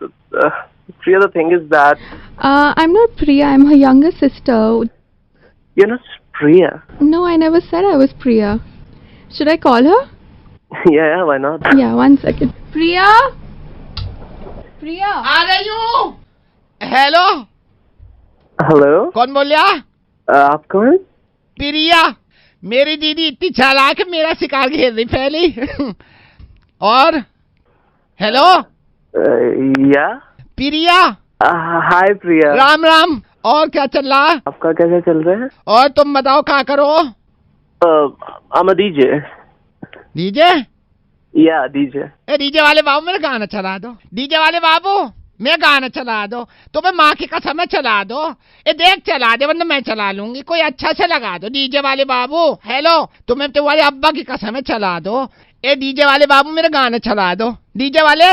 Priya, the thing is that. I'm not Priya. I'm her younger sister. You're not Priya. No, I never said I was Priya. Should I call her? Yeah, why not? Yeah, one second. Priya? आ रही हूँ। Hello. Hello. कौन बोल रहा? आप कौन? प्रिया, मेरी दीदी इतनी चालाक है, मेरा शिकार घेर रही पहले। और हेलो। या प्रिया। हाय प्रिया। राम राम। और क्या चल रहा? आपका कैसा चल रहा है? और तुम बताओ क्या करो? I'm a DJ. डीजे? या डीजे। डीजे वाले बाबू मेरा गाना चला दो। डीजे वाले बाबू मैं गाना चला दो। तुम्हें माँ की कसम है चला दो। देख चला दे वरना मैं चला लूंगी। कोई अच्छा से लगा दो डीजे वाले बाबू। हेलो, तुम्हें तुम्हारे अब्बा की कसम है चला दो। डीजे वाले बाबू मेरा गाना चला दो। डीजे वाले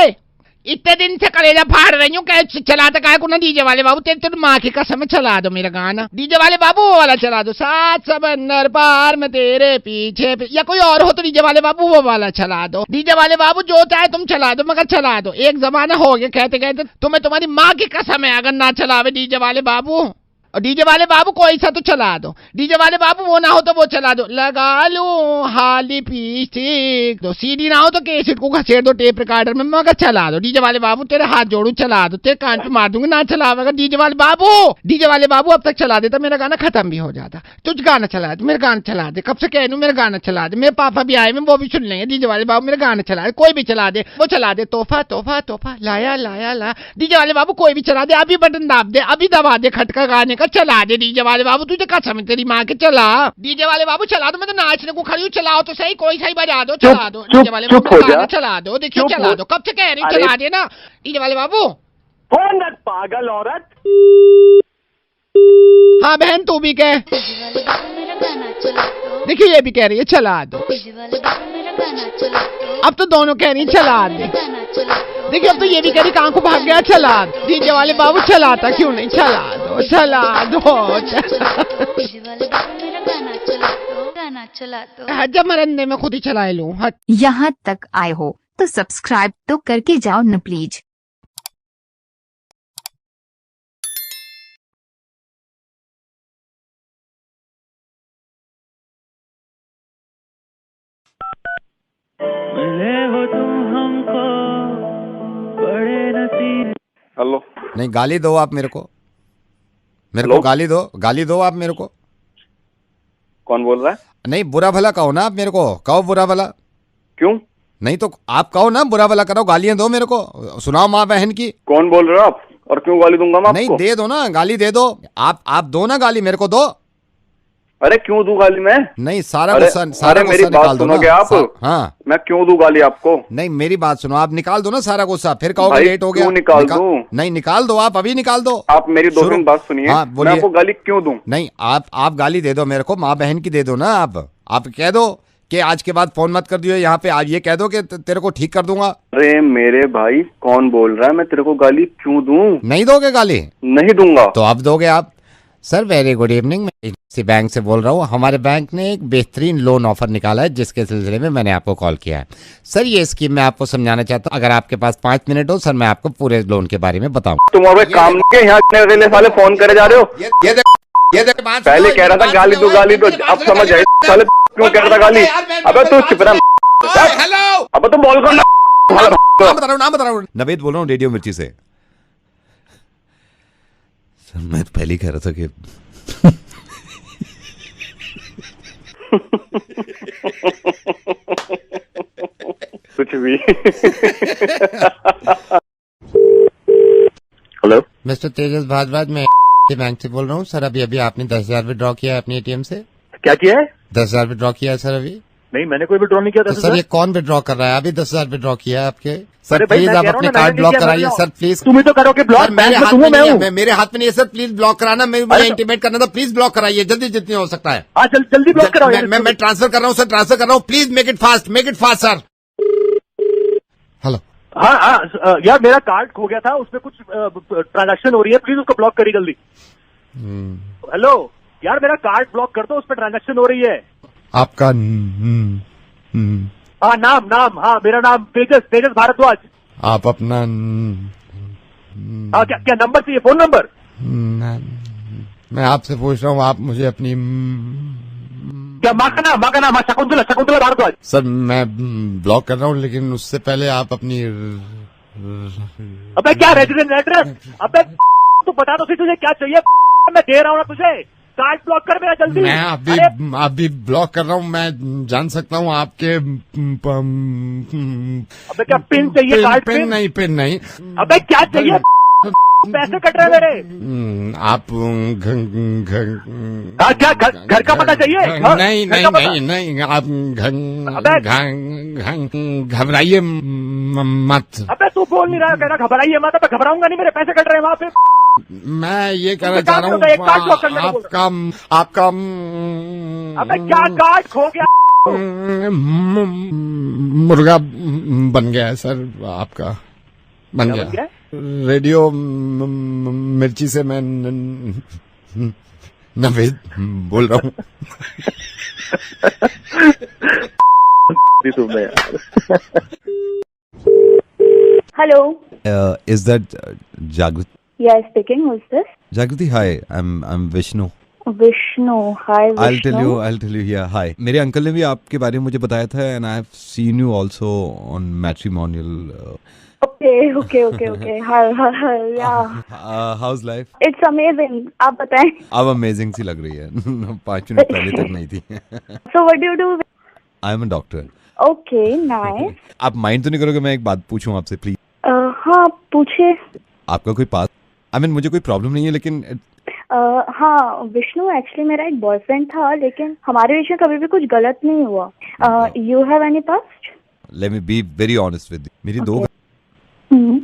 इतने दिन से कलेजा फाड़ रही हूँ, क्या चलाता काय को ना डीजे वाले बाबू, तेरे तो माँ की कसम चला दो मेरा गाना। डीजे वाले बाबू वो वाला चला दो, 7 समंदर पार में तेरे पीछे, या कोई और हो तो डीजे वाले बाबू वो वाला चला दो। डीजे वाले बाबू जो चाहे तुम चला दो, मगर चला दो। एक जमाना हो गया कहते कहते तुम्हें तुम्हारी माँ की कसम है अगर ना चलावे डीजे वाले बाबू। और डीजे वाले बाबू कोई सा तो चला दो, डीजे वाले बाबू वो ना हो तो वो चला दो। लगा लूं हाली पीस्टिक, तो सीडी ना हो तो कैसेट को घसेट दो टेप रिकॉर्डर में, मगर चला दो। डीजे वाले बाबू तेरे हाथ जोड़ू चला दो, तेरे कान पे मार दूंगी ना चलावेगा डीजे वाले बाबू। डीजे वाले बाबू अब तक चला देता मेरा गाना खत्म भी हो जाता। तुझ गाना चला दे, मेरा गाना चला दे, कब से कह दूं मेरा गाना चला दे। मेरे पापा भी आए में वो भी सुन लेंगे, डीजे वाले बाबू मेरा गाना चला दे, कोई भी चला दे, वो चला दे। तोहफा तोहफा तोहफा लाया लाया ला, डीजे वाले बाबू कोई भी चला दे, अभी बटन दाब दे, अभी दबा दे खटका गाने का, चला दे डीजे वाले बाबू। तुझे कसम है तेरी माँ के, चला डीजे वाले बाबू चला दो। मैं तो नाचने को खड़ी हूँ, चलाओ तो सही, कोई सही बजा दो, चला दो डीजे वाले बाबू, गाना चला दो। देखिए चला दो, कब से कह रही हूँ चला दे ना डीजे वाले बाबू। फोन मत पागल औरत। हाँ बहन तू भी कह, देखिए ये भी कह रही है चला दो। अब तो दोनों कह रही चला दे, देखिए अब तो ये भी कह रही कहाँ को भाग गया, चला दो डीजे वाले बाबू। चलाता क्यों नहीं, चला दो चला दो। जब मरने में खुद ही चलाए लूं। यहाँ तक आए हो तो सब्सक्राइब तो करके जाओ न प्लीज। मिले हो तुम हमको बड़े नसीब। हेलो, नहीं गाली दो आप मेरे को, मेरे को गाली दो आप मेरे को। कौन बोल रहा है? नहीं बुरा भला कहो ना आप मेरे को, कहो बुरा भला। क्यों? नहीं तो आप कहो ना बुरा भला करो, गालियां दो मेरे को, सुनाओ माँ बहन की। कौन बोल रहे हो आप और क्यों गाली दूंगा मैं आपको? नहीं दे दो ना गाली, दे दो आप दो ना गाली मेरे को दो। अरे क्यों दूं गाली मैं? नहीं सारा गुस्सा मेरी बात सुनोगे आप? हाँ मैं क्यों दूं गाली आपको? नहीं मेरी बात सुनो, आप निकाल दो ना सारा गुस्सा, फिर कहोगे लेट हो गया। क्यों निकाल दूं? नहीं निकाल दो, आप अभी निकाल दो। आप मेरी 2 मिनट बात सुनिए। हाँ, मैं आपको गाली क्यों दूं? नहीं आप गाली दे दो मेरे को, माँ बहन की दे दो ना। आप कह दो कि आज के बाद फोन मत कर दियो यहाँ पे, आप ये कह दो कि तेरे को ठीक कर दूंगा। अरे मेरे भाई कौन बोल रहा है, मैं तेरे को गाली क्यों दूं? नहीं दोगे गाली? नहीं दूंगा। तो अब दोगे आप। सर वेरी गुड इवनिंग, मैं इसी बैंक से बोल रहा हूँ। हमारे बैंक ने एक बेहतरीन लोन ऑफर निकाला है जिसके सिलसिले में मैंने आपको कॉल किया है। सर ये स्कीम मैं आपको समझाना चाहता हूँ, अगर आपके पास 5 मिनट हो सर मैं आपको पूरे लोन के बारे में बताऊँ। तुम और काम के यहाँ साले फोन करे जा रहे हो। ये देख पहले कह रहा था गाली दो, अब समझ आए साले क्यों कह रहा था गाली। अबे तू चुप रहा। हेलो, अब तुम बोल कौन? नाम बता रहा हूँ, नवेद बोल रहा हूँ रेडियो मिर्ची से। सर मैं तो पहले ही कह रहा था कि कुछ भी। हेलो मिस्टर तेजस भारद्वाज, मैं बैंक से बोल रहा हूँ। सर अभी आपने 10,000 विड्रॉ किया है अपनी एटीएम से। क्या किया है? 10,000 विड्रॉ किया है सर अभी। नहीं मैंने कोई विड्रॉ नहीं किया था। तो सर ये कौन विड्रॉ कर रहा है? अभी 10,000 विड्रॉ किया है आपके। सर प्लीज आप अपने कार्ड ब्लॉक कराइए सर प्लीज। तुम ही तो करो कि ब्लॉक मेरे हाथ में नहीं है, मेरे हाथ में नहीं है सर, प्लीज ब्लॉक कराना। मुझे इंटीमेट करना था, प्लीज ब्लॉक कराइए जल्दी जितनी हो सकता है। जल्दी ब्लॉक कराओ। मैं ट्रांसफर कर रहा हूँ सर, ट्रांसफर कर रहा हूँ, please make it fast sir. Hello हाँ यार मेरा कार्ड खो गया था, उसमें कुछ ट्रांजैक्शन हो रही है, प्लीज उसको ब्लॉक करिए जल्दी। हेलो यार मेरा कार्ड ब्लॉक कर दो, उसमें ट्रांजैक्शन हो रही है। आपका हाँ नाम हाँ मेरा नाम तेजस भारद्वाज। आप अपना हाँ क्या नंबर चाहिए? Phone number? मैं आपसे पूछ रहा हूँ, आप मुझे अपनी क्या माँ का नाम शकुंतला भारद्वाज। सर मैं ब्लॉक कर रहा हूँ, लेकिन उससे पहले आप अपनी अबे क्या रेजिडेंट एड्रेस? अबे तू बता दो तुझे क्या चाहिए, मैं दे रहा हूँ ना तुझे। कार्ड ब्लॉक कर मेरा जल्दी। मैं अभी ब्लॉक कर रहा हूँ। मैं जान सकता हूँ आपके अबे क्या पिन चाहिए? कार्ड पिन नहीं। अबे क्या चाहिए? पैसे कट रहे मेरे। आप क्या घर का पता चाहिए? नहीं आप घबराइए मत। अबे तू बोल नहीं रहा, कह रहा घबराइए मत। अबे घबराऊंगा नहीं, मेरे पैसे कट रहे हैं वहाँ पे। मैं ये कहना चाह रहा हूँ आपका अबे क्या कार्ड खो गया? मुर्गा बन गया है सर आपका। बन क्या गया। रेडियो मिर्ची से मैं नवेद बोल रहा हूँ। तुमने यार। Hello, is that Jagriti? Yes speaking, who is this? Jagriti, hi, I am Vishnu. Vishnu, hi I'll tell Vishnu. you, yeah, hi. मेरे अंकल ने भी आपके बारे में मुझे बताया था, and I have seen you also on matrimonial. Okay. Hi, yeah. How's life? It's amazing. आप बताएं। अब अमेजिंग सी लग रही है। 5 मिनट पहले तक नहीं थी। So what do you do? I am a doctor. Okay, nice. आप माइंड तो नहीं करोगे मैं एक बात पूछूं आपसे प्लीज? हाँ पूछिए। आपका कोई पास, मुझे कोई प्रॉब्लम नहीं है, लेकिन हाँ विष्णु, एक्चुअली मेरा एक बॉयफ्रेंड था, लेकिन हमारे बीच में कभी भी कुछ गलत नहीं हुआ। You have any past? Let me be very honest with you, मेरी 2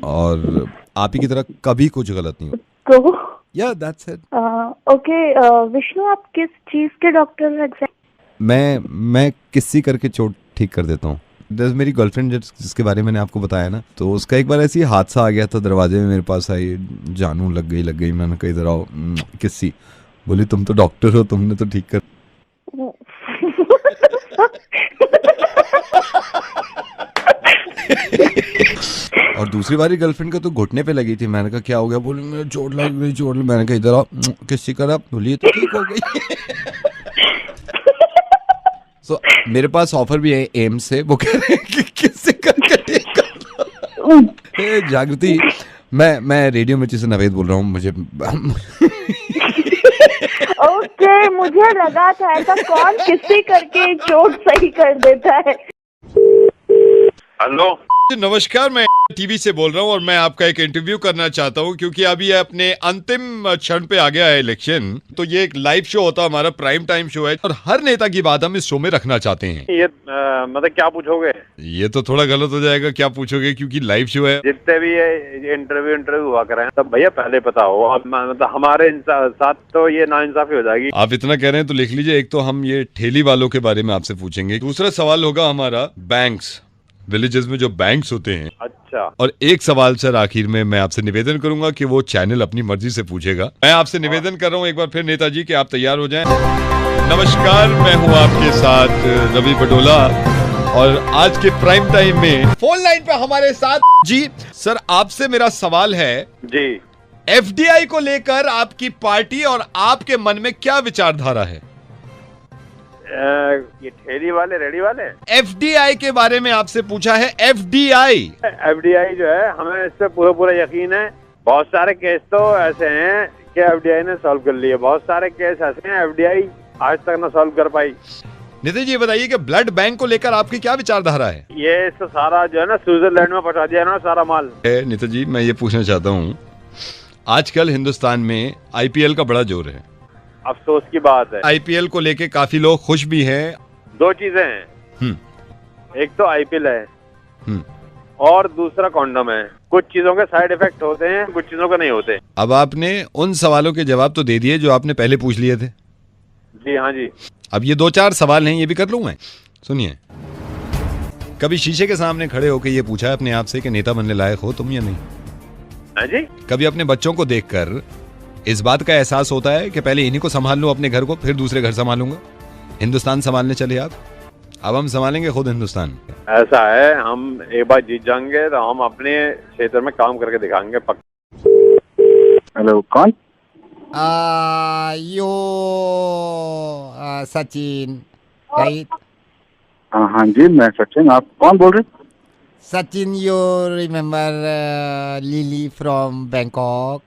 और आप ही की तरह कभी कुछ गलत नहीं हुआ। तो या दैट्स इट। ओके विष्णु, आप किस चीज के डॉक्टर एग्जैक्ट? मैं किसी करके चोट ठीक कर देता हूँ। मेरी गर्लफ्रेंड जिसके बारे में मैंने आपको बताया ना, तो उसका एक बार ऐसी हादसा आ गया था, दरवाजे में मेरे पास आई, जानू लग गई। मैंने कहा इधर आओ, किसी बोली तुम तो डॉक्टर हो, तुमने तो ठीक कर। और दूसरी बारी गर्लफ्रेंड का तो घुटने पे लगी थी। मैंने कहा क्या हो गया? बोली मेरे चोट लग गई। मैंने कहा इधर आओ, किसी करा, बोली तो ठीक हो गई। So, मेरे पास ऑफर भी है एम्स से, वो कह रहे हैं कि किससे करके ठीक कर। जागृति, मैं रेडियो मिर्ची से नवेद बोल रहा हूँ। मुझे ओके, मुझे लगा था ऐसा कौन किसी करके चोट सही कर देता है। हेलो, नमस्कार, मैं टीवी से बोल रहा हूँ और मैं आपका एक इंटरव्यू करना चाहता हूँ, क्योंकि अभी ये अपने अंतिम क्षण पे आ गया है इलेक्शन। तो ये एक लाइव शो होता है, हमारा प्राइम टाइम शो है, और हर नेता की बात हम इस शो में रखना चाहते हैं। ये मतलब क्या पूछोगे? ये तो थोड़ा गलत हो जाएगा, क्या पूछोगे, क्योंकि लाइव शो है। जितने भी ये इंटरव्यू हुआ करें तब भैया पहले पता हो, मतलब हमारे साथ तो ये नाइंसाफी हो जाएगी। आप इतना कह रहे हैं तो लिख लीजिए। एक तो हम ये ठेली वालों के बारे में आपसे पूछेंगे, दूसरा सवाल होगा हमारा बैंक्स, विलेजेस में जो बैंक्स होते हैं। अच्छा। और एक सवाल सर आखिर में मैं आपसे निवेदन करूंगा कि वो चैनल अपनी मर्जी से पूछेगा। मैं आपसे निवेदन कर रहा हूं एक बार फिर नेताजी कि आप तैयार हो जाएं। नमस्कार, मैं हूं आपके साथ रवि बडोला, और आज के प्राइम टाइम में फोन लाइन पे हमारे साथ जी सर, आपसे मेरा सवाल है जी, एफडीआई को लेकर आपकी पार्टी और आपके मन में क्या विचारधारा है? ये ठेली वाले रेडी वाले एफडीआई के बारे में आपसे पूछा है। एफडीआई जो है, हमें इस पे पूरा यकीन है। बहुत सारे केस तो ऐसे हैं कि एफडीआई ने सॉल्व कर लिए, बहुत सारे केस ऐसे हैं एफडीआई आज तक ना सॉल्व कर पाई। नितिन जी, बताइए कि ब्लड बैंक को लेकर आपकी क्या विचारधारा है? ये इस सारा जो है ना स्विट्जरलैंड में पहुंचा दिया ना सारा माल। नितिन जी, मैं ये पूछना चाहता हूँ, आजकल हिंदुस्तान में आईपीएल का बड़ा जोर है। अफसोस की बात है, आईपीएल को लेके काफी लोग खुश भी हैं। 2 चीजें हैं, एक तो आईपीएल है और दूसरा कॉन्डम है। कुछ चीजों के साइड इफेक्ट होते हैं, कुछ चीजों के नहीं होते। अब आपने उन सवालों के जवाब तो दे दिए जो आपने पहले पूछ लिए थे। जी हाँ जी। अब ये 2-4 सवाल हैं, ये भी कर लूं मैं। सुनिए, कभी शीशे के सामने खड़े होकर ये पूछा है अपने आप से कि नेता बनने लायक हो तुम या नहीं? हाँ जी। कभी अपने बच्चों को देखकर इस बात का एहसास होता है कि पहले इन्हीं को संभाल लूं अपने घर को, फिर दूसरे घर संभालूंगा? हिंदुस्तान संभालने चले आप, अब हम संभालेंगे खुद हिंदुस्तान। ऐसा है, हम एक बार जीत जाएंगे तो हम अपने क्षेत्र में काम करके दिखाएंगे। हेलो, कौन? सचिन, राइट? हाँ जी, मैं सचिन। आप कौन बोल रहे? Sachin, you remember Lily from Bangkok?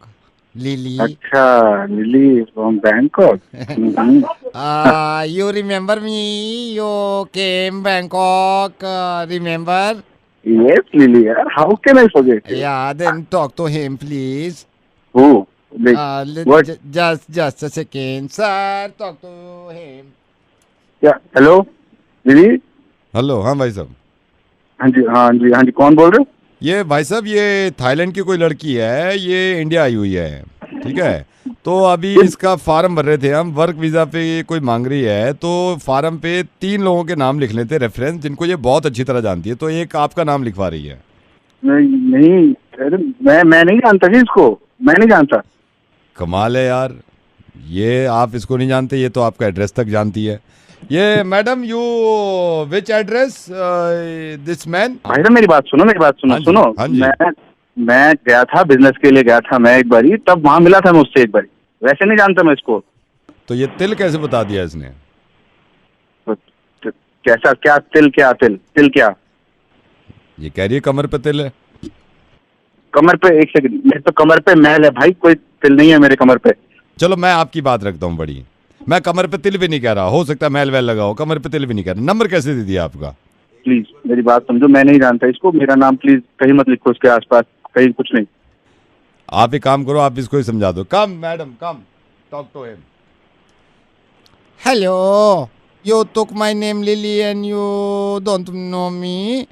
Lily? अच्छा, Lily from Bangkok. You remember me? You came Bangkok, remember? Yes, Lily. How can I forget you? Yeah, then talk to him, please. Who? What? Just a second, sir. Talk to him. Yeah. Hello, Lily. Hello, हाँ भाई साहब। हाँ जी, कौन बोल रहे हो? ये भाई साहब, ये थाईलैंड की कोई लड़की है, ये इंडिया आई हुई है, ठीक है? तो अभी इसका फार्म भर रहे थे हम, वर्क वीजा पे कोई मांग रही है, तो फार्म पे 3 लोगों के नाम लिख लेते रेफरेंस, जिनको ये बहुत अच्छी तरह जानती है, तो एक आपका नाम लिखवा रही है। नहीं, मैं नहीं जानता जी इसको, मैं नहीं जानता। कमाल है यार, ये आप इसको नहीं जानते, ये तो आपका एड्रेस तक जानती है। ये madam you which address this man? भाई साहब मेरी बात सुनो, सुनो। मैं गया था, बिजनेस के लिए गया था मैं एक बारी, तब वहां मिला था मैं उससे एक बारी, वैसे नहीं जानता मैं इसको। तो ये तिल कैसे बता दिया इसने? तो कैसा, क्या तिल, क्या तिल क्या? ये कह रही है कमर पे तिल है। कमर पे, एक सेकंड, मेरे तो कमर पे मैल है भाई, कोई तिल नहीं है मेरे कमर पे। चलो मैं आपकी बात रखता हूँ बड़ी, मैं कमर पे तिल भी नहीं कह रहा, हो सकता है मैल वैल लगा हो, कमर पे तिल भी नहीं कह रहा। नंबर कैसे दे दिया आपका? प्लीज मेरी बात समझो, मैं नहीं जानता इसको, मेरा नाम प्लीज कहीं मत लिखो उसके आसपास, कहीं कुछ नहीं। आप एक काम करो, आप इसको ही समझा दो। Come madam come, talk to him. Hello, you took my name Lily and you don't know me.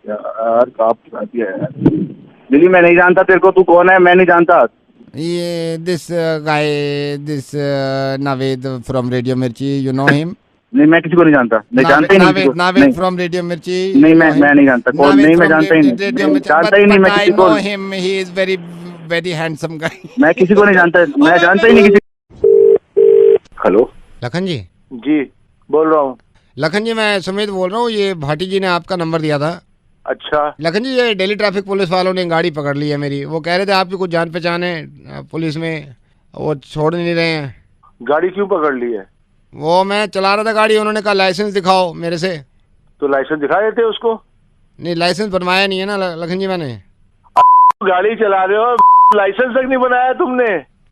यार आप बता दिया यार। लिली मैं नहीं जानता तेरे को, तू कौन है? मैं नहीं जानता। ये this guy, this Naved from radio मिर्ची, यू नो हिम? नहीं मैं किसी को नहीं जानता, मैं जानता ही नहीं। नावेद फ्रॉम रेडियो मिर्ची। नहीं मैं नहीं जानता कौन, नहीं मैं जानता ही नहीं, जानता ही नहीं मैं किसी को। Him, he is very very handsome guy. मैं किसी को नहीं जानता, मैं जानता ही नहीं किसी। हेलो लखन जी। जी बोल रहा हूँ। लखन जी मैं सुमित बोल रहा हूँ, ये भाटी जी ने आपका नंबर दिया था। अच्छा लखन जी, ये दिल्ली ट्रैफिक पुलिस वालों ने गाड़ी पकड़ ली है मेरी, वो कह रहे थे आपकी कुछ जान पहचान है पुलिस में, वो छोड़ नहीं रहे हैं। गाड़ी क्यों पकड़ ली है? वो मैं चला रहा था गाड़ी, उन्होंने कहा लाइसेंस दिखाओ मेरे से। तो लाइसेंस दिखा देते उसको? नहीं लाइसेंस बनवाया नहीं है ना लखन जी मैंने। गाड़ी चला रहे हो, लाइसेंस तक नहीं बनाया तुमने?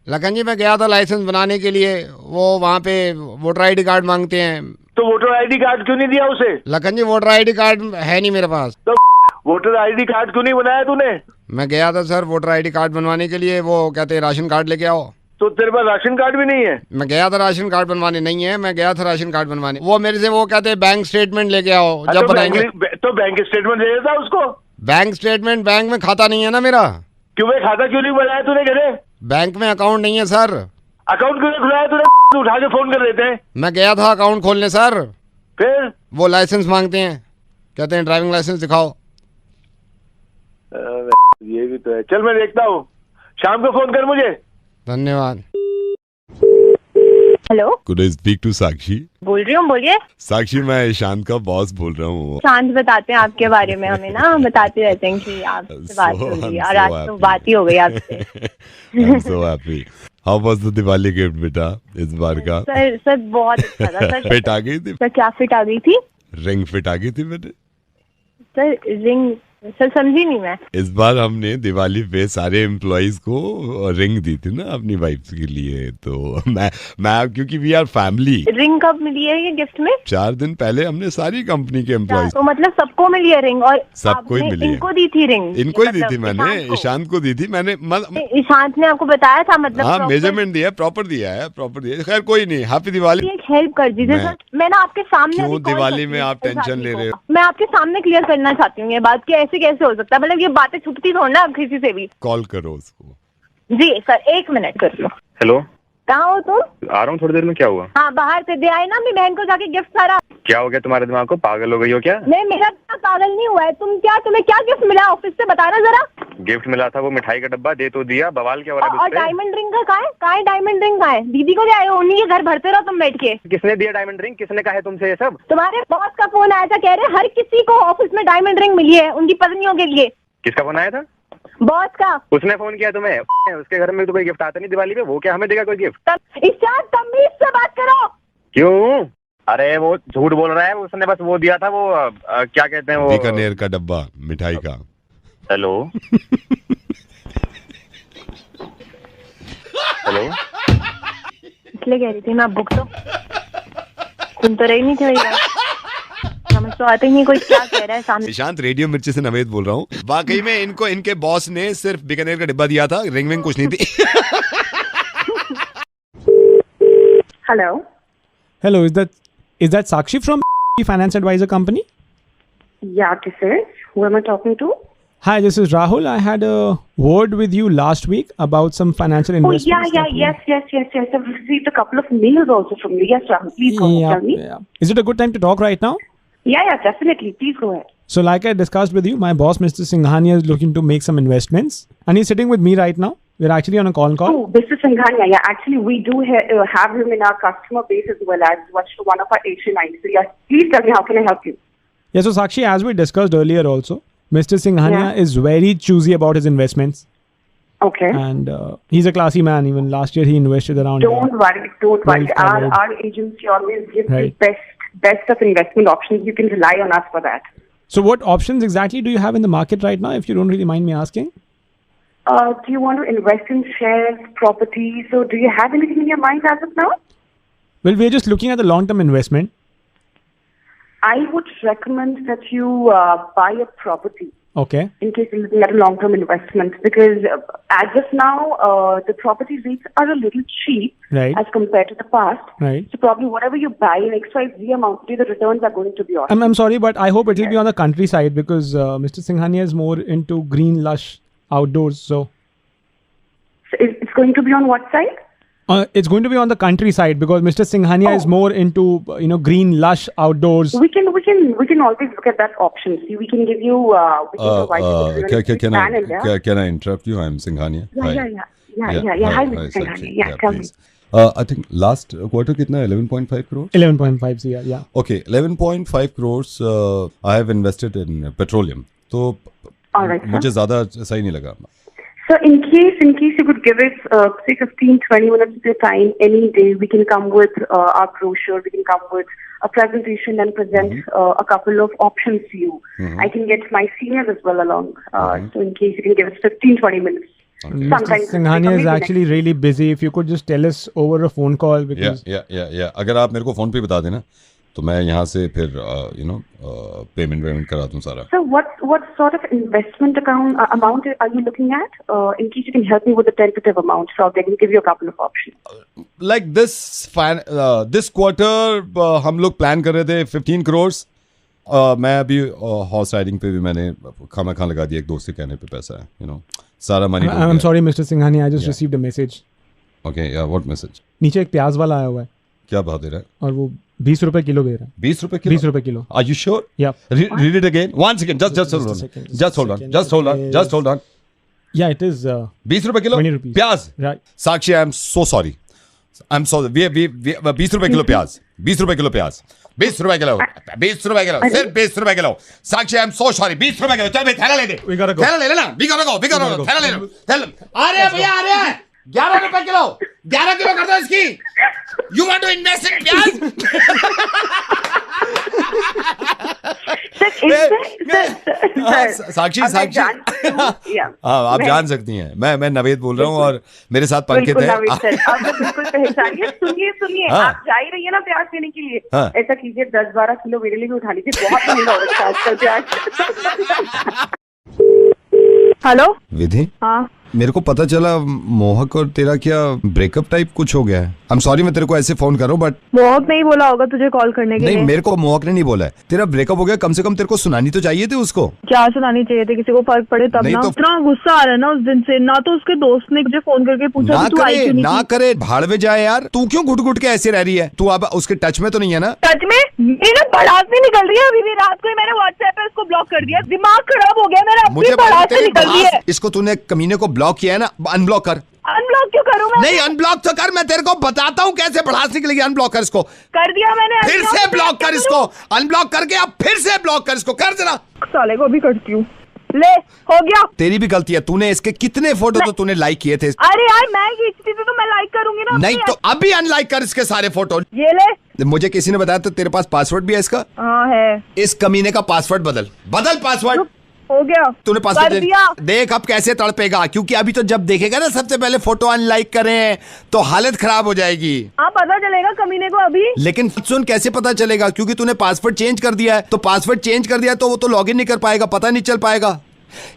लखन जी मैं गया था लाइसेंस बनाने के लिए, वो वहाँ पे वोटर ID कार्ड मांगते हैं। तो वोटर ID कार्ड क्यों नहीं दिया उसे? लखन जी वोटर ID कार्ड है नहीं मेरे पास। तो वोटर ID कार्ड क्यों नहीं बनाया तूने? मैं गया था सर वोटर ID कार्ड बनवाने के लिए, वो कहते हैं राशन कार्ड लेके आओ। तो तेरे पास राशन कार्ड भी नहीं है? मैं गया था राशन कार्ड बनवाने, नहीं है, मैं गया था राशन कार्ड बनवाने, वो मेरे से वो कहते हैं बैंक स्टेटमेंट लेके आओ जब बनाएंगे। तो बैंक स्टेटमेंट दे देता उसको। बैंक स्टेटमेंट, बैंक में खाता नहीं है ना मेरा। क्यों भाई, खाता क्यों नहीं बनाया तूने? कहते बैंक में अकाउंट नहीं है सर। अकाउंट क्यों नहीं खुलाया तूने? उठा के फोन कर देते हैं। मैं गया था अकाउंट खोलने सर, फिर वो लाइसेंस मांगते हैं, कहते हैं ड्राइविंग लाइसेंस दिखाओ। ये भी तो है, चल मैं देखता हूँ, शाम को फोन कर मुझे। धन्यवाद। Hello, Could I speak to साक्षी? बोल रही हूँ, बोलिए। साक्षी मैं ईशान का बॉस बोल रहा हूँ। शांत बताते हैं आपके बारे में हमें ना, बताते रहते हैं कि आपसे बात हो रही है, और आज तो बात ही हो गई आपसे। I'm so happy. How was the Diwali gift बेटा इस बार का? सर बहुत अच्छा था सर। फिट आ गई थी? सर क्या फिट आ गई थी? रिंग फिट आ गई थी बेटे? सर रिंग, सर समझी नहीं मैं। इस बार हमने दिवाली पे सारे एम्प्लॉइज को रिंग दी थी ना अपनी वाइफ्स के लिए, तो मैं क्योंकि वी आर फैमिली। रिंग कब मिली है ये गिफ्ट में? 4 दिन पहले हमने सारी कंपनी के एम्प्लॉइज। तो मतलब सबको मिली है रिंग? और सबको ही मिली है। इनको दी थी रिंग? इनको ही दी थी मैंने, ईशांत को दी थी मैंने। ईशांत ने आपको बताया था? मतलब हाँ मेजरमेंट दिया, प्रॉपर दिया है। खैर कोई नहीं, हैप्पी दिवाली। एक हेल्प कर दीजिए सर, मैं ना आपके सामने। क्यों दिवाली में आप टेंशन ले रहे हो? मैं आपके सामने क्लियर करना चाहती हूँ ये बात कि ऐसे कैसे हो सकता है, मतलब ये बातें छुपती तो ना किसी से भी। कॉल करो उसको। जी सर, 1 मिनट कर लो। हेलो, कहाँ हो तुम? आ रहा हूँ थोड़ी देर में। क्या हुआ? हाँ बाहर से दे आए ना अपनी बहन को जाके गिफ्ट सारा। क्या हो गया तुम्हारे दिमाग को? पागल हो गई हो क्या? नहीं मेरा पागल नहीं हुआ है। तुम्हें क्या गिफ्ट मिला ऑफिस से, बताना जरा। गिफ्ट मिला था वो मिठाई का डब्बा, दे तो दिया, बवाल क्या हो रहा है? और डायमंड रिंग का कहाँ है? डायमंड रिंग कहाँ है? दीदी को क्या है, उन्हीं के घर भरते रहो तुम बैठ के। किसने दिया डायमंड रिंग? किसने कहा है तुमसे ये सब? तुम्हारे बॉस का फोन आया था, कह रहे हर किसी को ऑफिस में डायमंड रिंग मिली है उनकी पत्नियों के लिए। किसका फोन आया था? बॉस का। उसने फोन किया तुम्हें? उसके घर में तो कोई गिफ्ट आता नहीं दिवाली पे, वो क्या हमें देगा कोई गिफ्ट? तमीज से बात करो। क्यों? अरे वो झूठ बोल रहा है, उसने बस वो दिया था, वो क्या कहते हैं वो, बीकानेर का डब्बा मिठाई का। हेलो हेलो, इसलिए कह रही थी मैं बुक तो सुन तो रही नहीं थी भैया, समझ तो आते ही नहीं कोई क्या कह रहा है सामने। ईशांत रेडियो मिर्ची से नवेद बोल रहा हूँ। वाकई में इनको इनके बॉस ने सिर्फ बीकानेर का डिब्बा दिया था, रिंग विंग कुछ नहीं थी। Hello hello, is that Sakshi from Finance Advisor Company? Yeah, this is. Who am I talking to? Hi, this is Rahul. I had a word with you last week about some financial investments. Oh, yes. I've received a couple of mails also from you. Yes, Rahul, please go ahead. Tell me. Yeah. Is it a good time to talk right now? Yeah, definitely. Please go ahead. So like I discussed with you, my boss, Mr. Singhania, is looking to make some investments. And he's sitting with me right now. We're actually on a call. Oh, Mr. Singhania, yeah. Actually, we do have him in our customer base as well as one of our Asian lines. So yes, please tell me, how can I help you? Yeah, so Sakshi, as we discussed earlier also, Mr. Singhania is very choosy about his investments. Okay. And he's a classy man. Even last year, he invested around... Don't worry. Our agency always gives the best of investment options. You can rely on us for that. So what options exactly do you have in the market right now, if you don't really mind me asking? Do you want to invest in shares, property? So do you have anything in your mind as of now? Well, we're just looking at the long-term investment. I would recommend that you buy a property. Okay. In case you're looking at a long-term investment, because as of now, the property rates are a little cheap as compared to the past. Right. So probably whatever you buy in XYZ amount, the returns are going to be awesome. I'm sorry, but I hope it will be on the countryside because Mr. Singhania is more into green, lush outdoors. So it's going to be on what side? It's going to be on the countryside because Mr. Singhania is more into green, lush outdoors. We can always look at that option. See, we can give you. We can provide you. Can I interrupt you? I'm Singhania. Yeah. Hi, Mr. Singhania. Yeah, tell me. I think last quarter कितना 11.5 crores? 11.5 yeah. Okay, 11.5 crores. I have invested in petroleum. तो मुझे ज़्यादा सही नहीं लगा. So in case you could give us say 15-20 minutes of your time any day, we can come with our brochure, we can come with a presentation and present a couple of options to you. I can get my seniors as well along. So in case you can give us 15-20 minutes. Mr. Singhania is actually really busy. If you could just tell us over a phone call. Because yeah. अगर आप मेरे को phone पे बता देना तो मैं यहाँ से फिर पेमेंट करा दूँ सारा. So what sort of investment amount are you looking at? In case you can help me with the tentative amount, so I can give you a couple of options. Like this quarter हम लोग plan कर रहे थे 15 crores. मैं अभी horse riding पे भी मैंने खाना लगा दिया, एक दोस्त के कहने पे पैसा है, सारा money. I'm sorry, Mr. Singhania, I just received a message. Okay, yeah, what message? नीचे एक प्याज वाला आया हुआ है. क्या भाव दे रहा है? और वो 20 रुपए किलो दे रहा है. 20 रुपए किलो? 20 रुपए kilo. Are you sure? Yeah. Read it again. One second. Just hold on. Yeah, it is. 20 रुपए किलो? 20 rupees. प्याज. Right. Sakshi, I'm so sorry. I'm sorry. We 20 रुपए किलो प्याज. 20 रुपए किलो प्याज. 20 रुपए किलो. 20 रुपए किलो. सिर्फ 20 रुपए kilo. Sakshi, I'm so sorry. 20 रुपए किलो. चल भाई थैला ले दे. We gotta go. थैला ले लेना. We gotta go. थैला ले लो. आ रहे हैं भैया, आ रहे हैं. 11 रुपए किलो. 11 किलो कर दो इसकी. You want to invest in प्याज? साक्षी आप जान सकती हैं, मैं नवेद बोल रहा हूँ और मेरे साथ पंकित है. बिल्कुल पहचानिए. सुनिए आप जा ही रही है ना प्याज लेने के लिए. ऐसा कीजिए 10-12 किलो मेरे लिए भी उठा लीजिए. बहुत महंगा हो रहा है आजकल प्याज. हेलो विधि. हाँ मेरे को पता चला मोहक और तेरा क्या ब्रेकअप टाइप कुछ हो गया है. आई एम सॉरी मैं तेरे को ऐसे फोन कर रहा हूँ, बट मोहक नहीं बोला होगा तुझे कॉल करने के लिए. नहीं, मेरे को मोहक ने नहीं बोला है. तेरा ब्रेकअप हो गया, कम से कम तेरे को सुनानी तो चाहिए थी उसको. क्या सुनानी चाहिए थी? किसी को फर्क पड़े तब ना. इतना गुस्सा आ रहा है ना उस दिन से. ना तो उसके दोस्त ने मुझे फोन करके पूछा कि तू आई क्यों नहीं. ना करे भाड़ में जाए यार. तू क्यों घुट के ऐसे रह रही है? तू अब उसके टच में तो नहीं है ना? टच में मेरा भड़ास नहीं निकल रही है. अभी भी रात को मैंने व्हाट्सएप पे उसको ब्लॉक कर दिया. दिमाग खराब हो गया मेरा. अपनी भड़ास से निकल रही है. इसको तूने कमीने को ब्लॉक किया है ना, अनब्लॉक कर. अनब्लॉक क्यों करूँ मैं? नहीं, अनब्लॉक तो कर. मैं तेरे को बताता हूँ कैसे भड़ास निकलेगी. अनब्लॉक कर इसको. कर दिया मैंने. फिर से ब्लॉक कर इसको. अनब्लॉक करके अब फिर से ब्लॉक कर इसको. कर जरा. साले को भी करती हूँ. ले हो गया. तेरी भी गलती है. तूने इसके कितने फोटो तो तूने लाइक किए थे. अरे यार मैं खींचती थी तो मैं लाइक करूंगी ना. नहीं तो अभी अनलाइक कर इसके सारे फोटो. ये ले. मुझे किसी ने बताया तो तेरे पास पासवर्ड भी है इसका. हाँ है. इस कमीने का पासवर्ड बदल पासवर्ड. हो गया. तूने पासवर्ड दिया. देख अब कैसे तड़पेगा, क्योंकि अभी तो जब देखेगा ना सबसे पहले फोटो अनलाइक करें तो हालत खराब हो जाएगी. हाँ पता चलेगा कमीने को अभी. लेकिन सुन कैसे पता चलेगा, क्योंकि तूने पासवर्ड चेंज कर दिया है. तो पासवर्ड चेंज कर दिया तो वो तो लॉगिन नहीं कर पाएगा, पता नहीं चल पाएगा.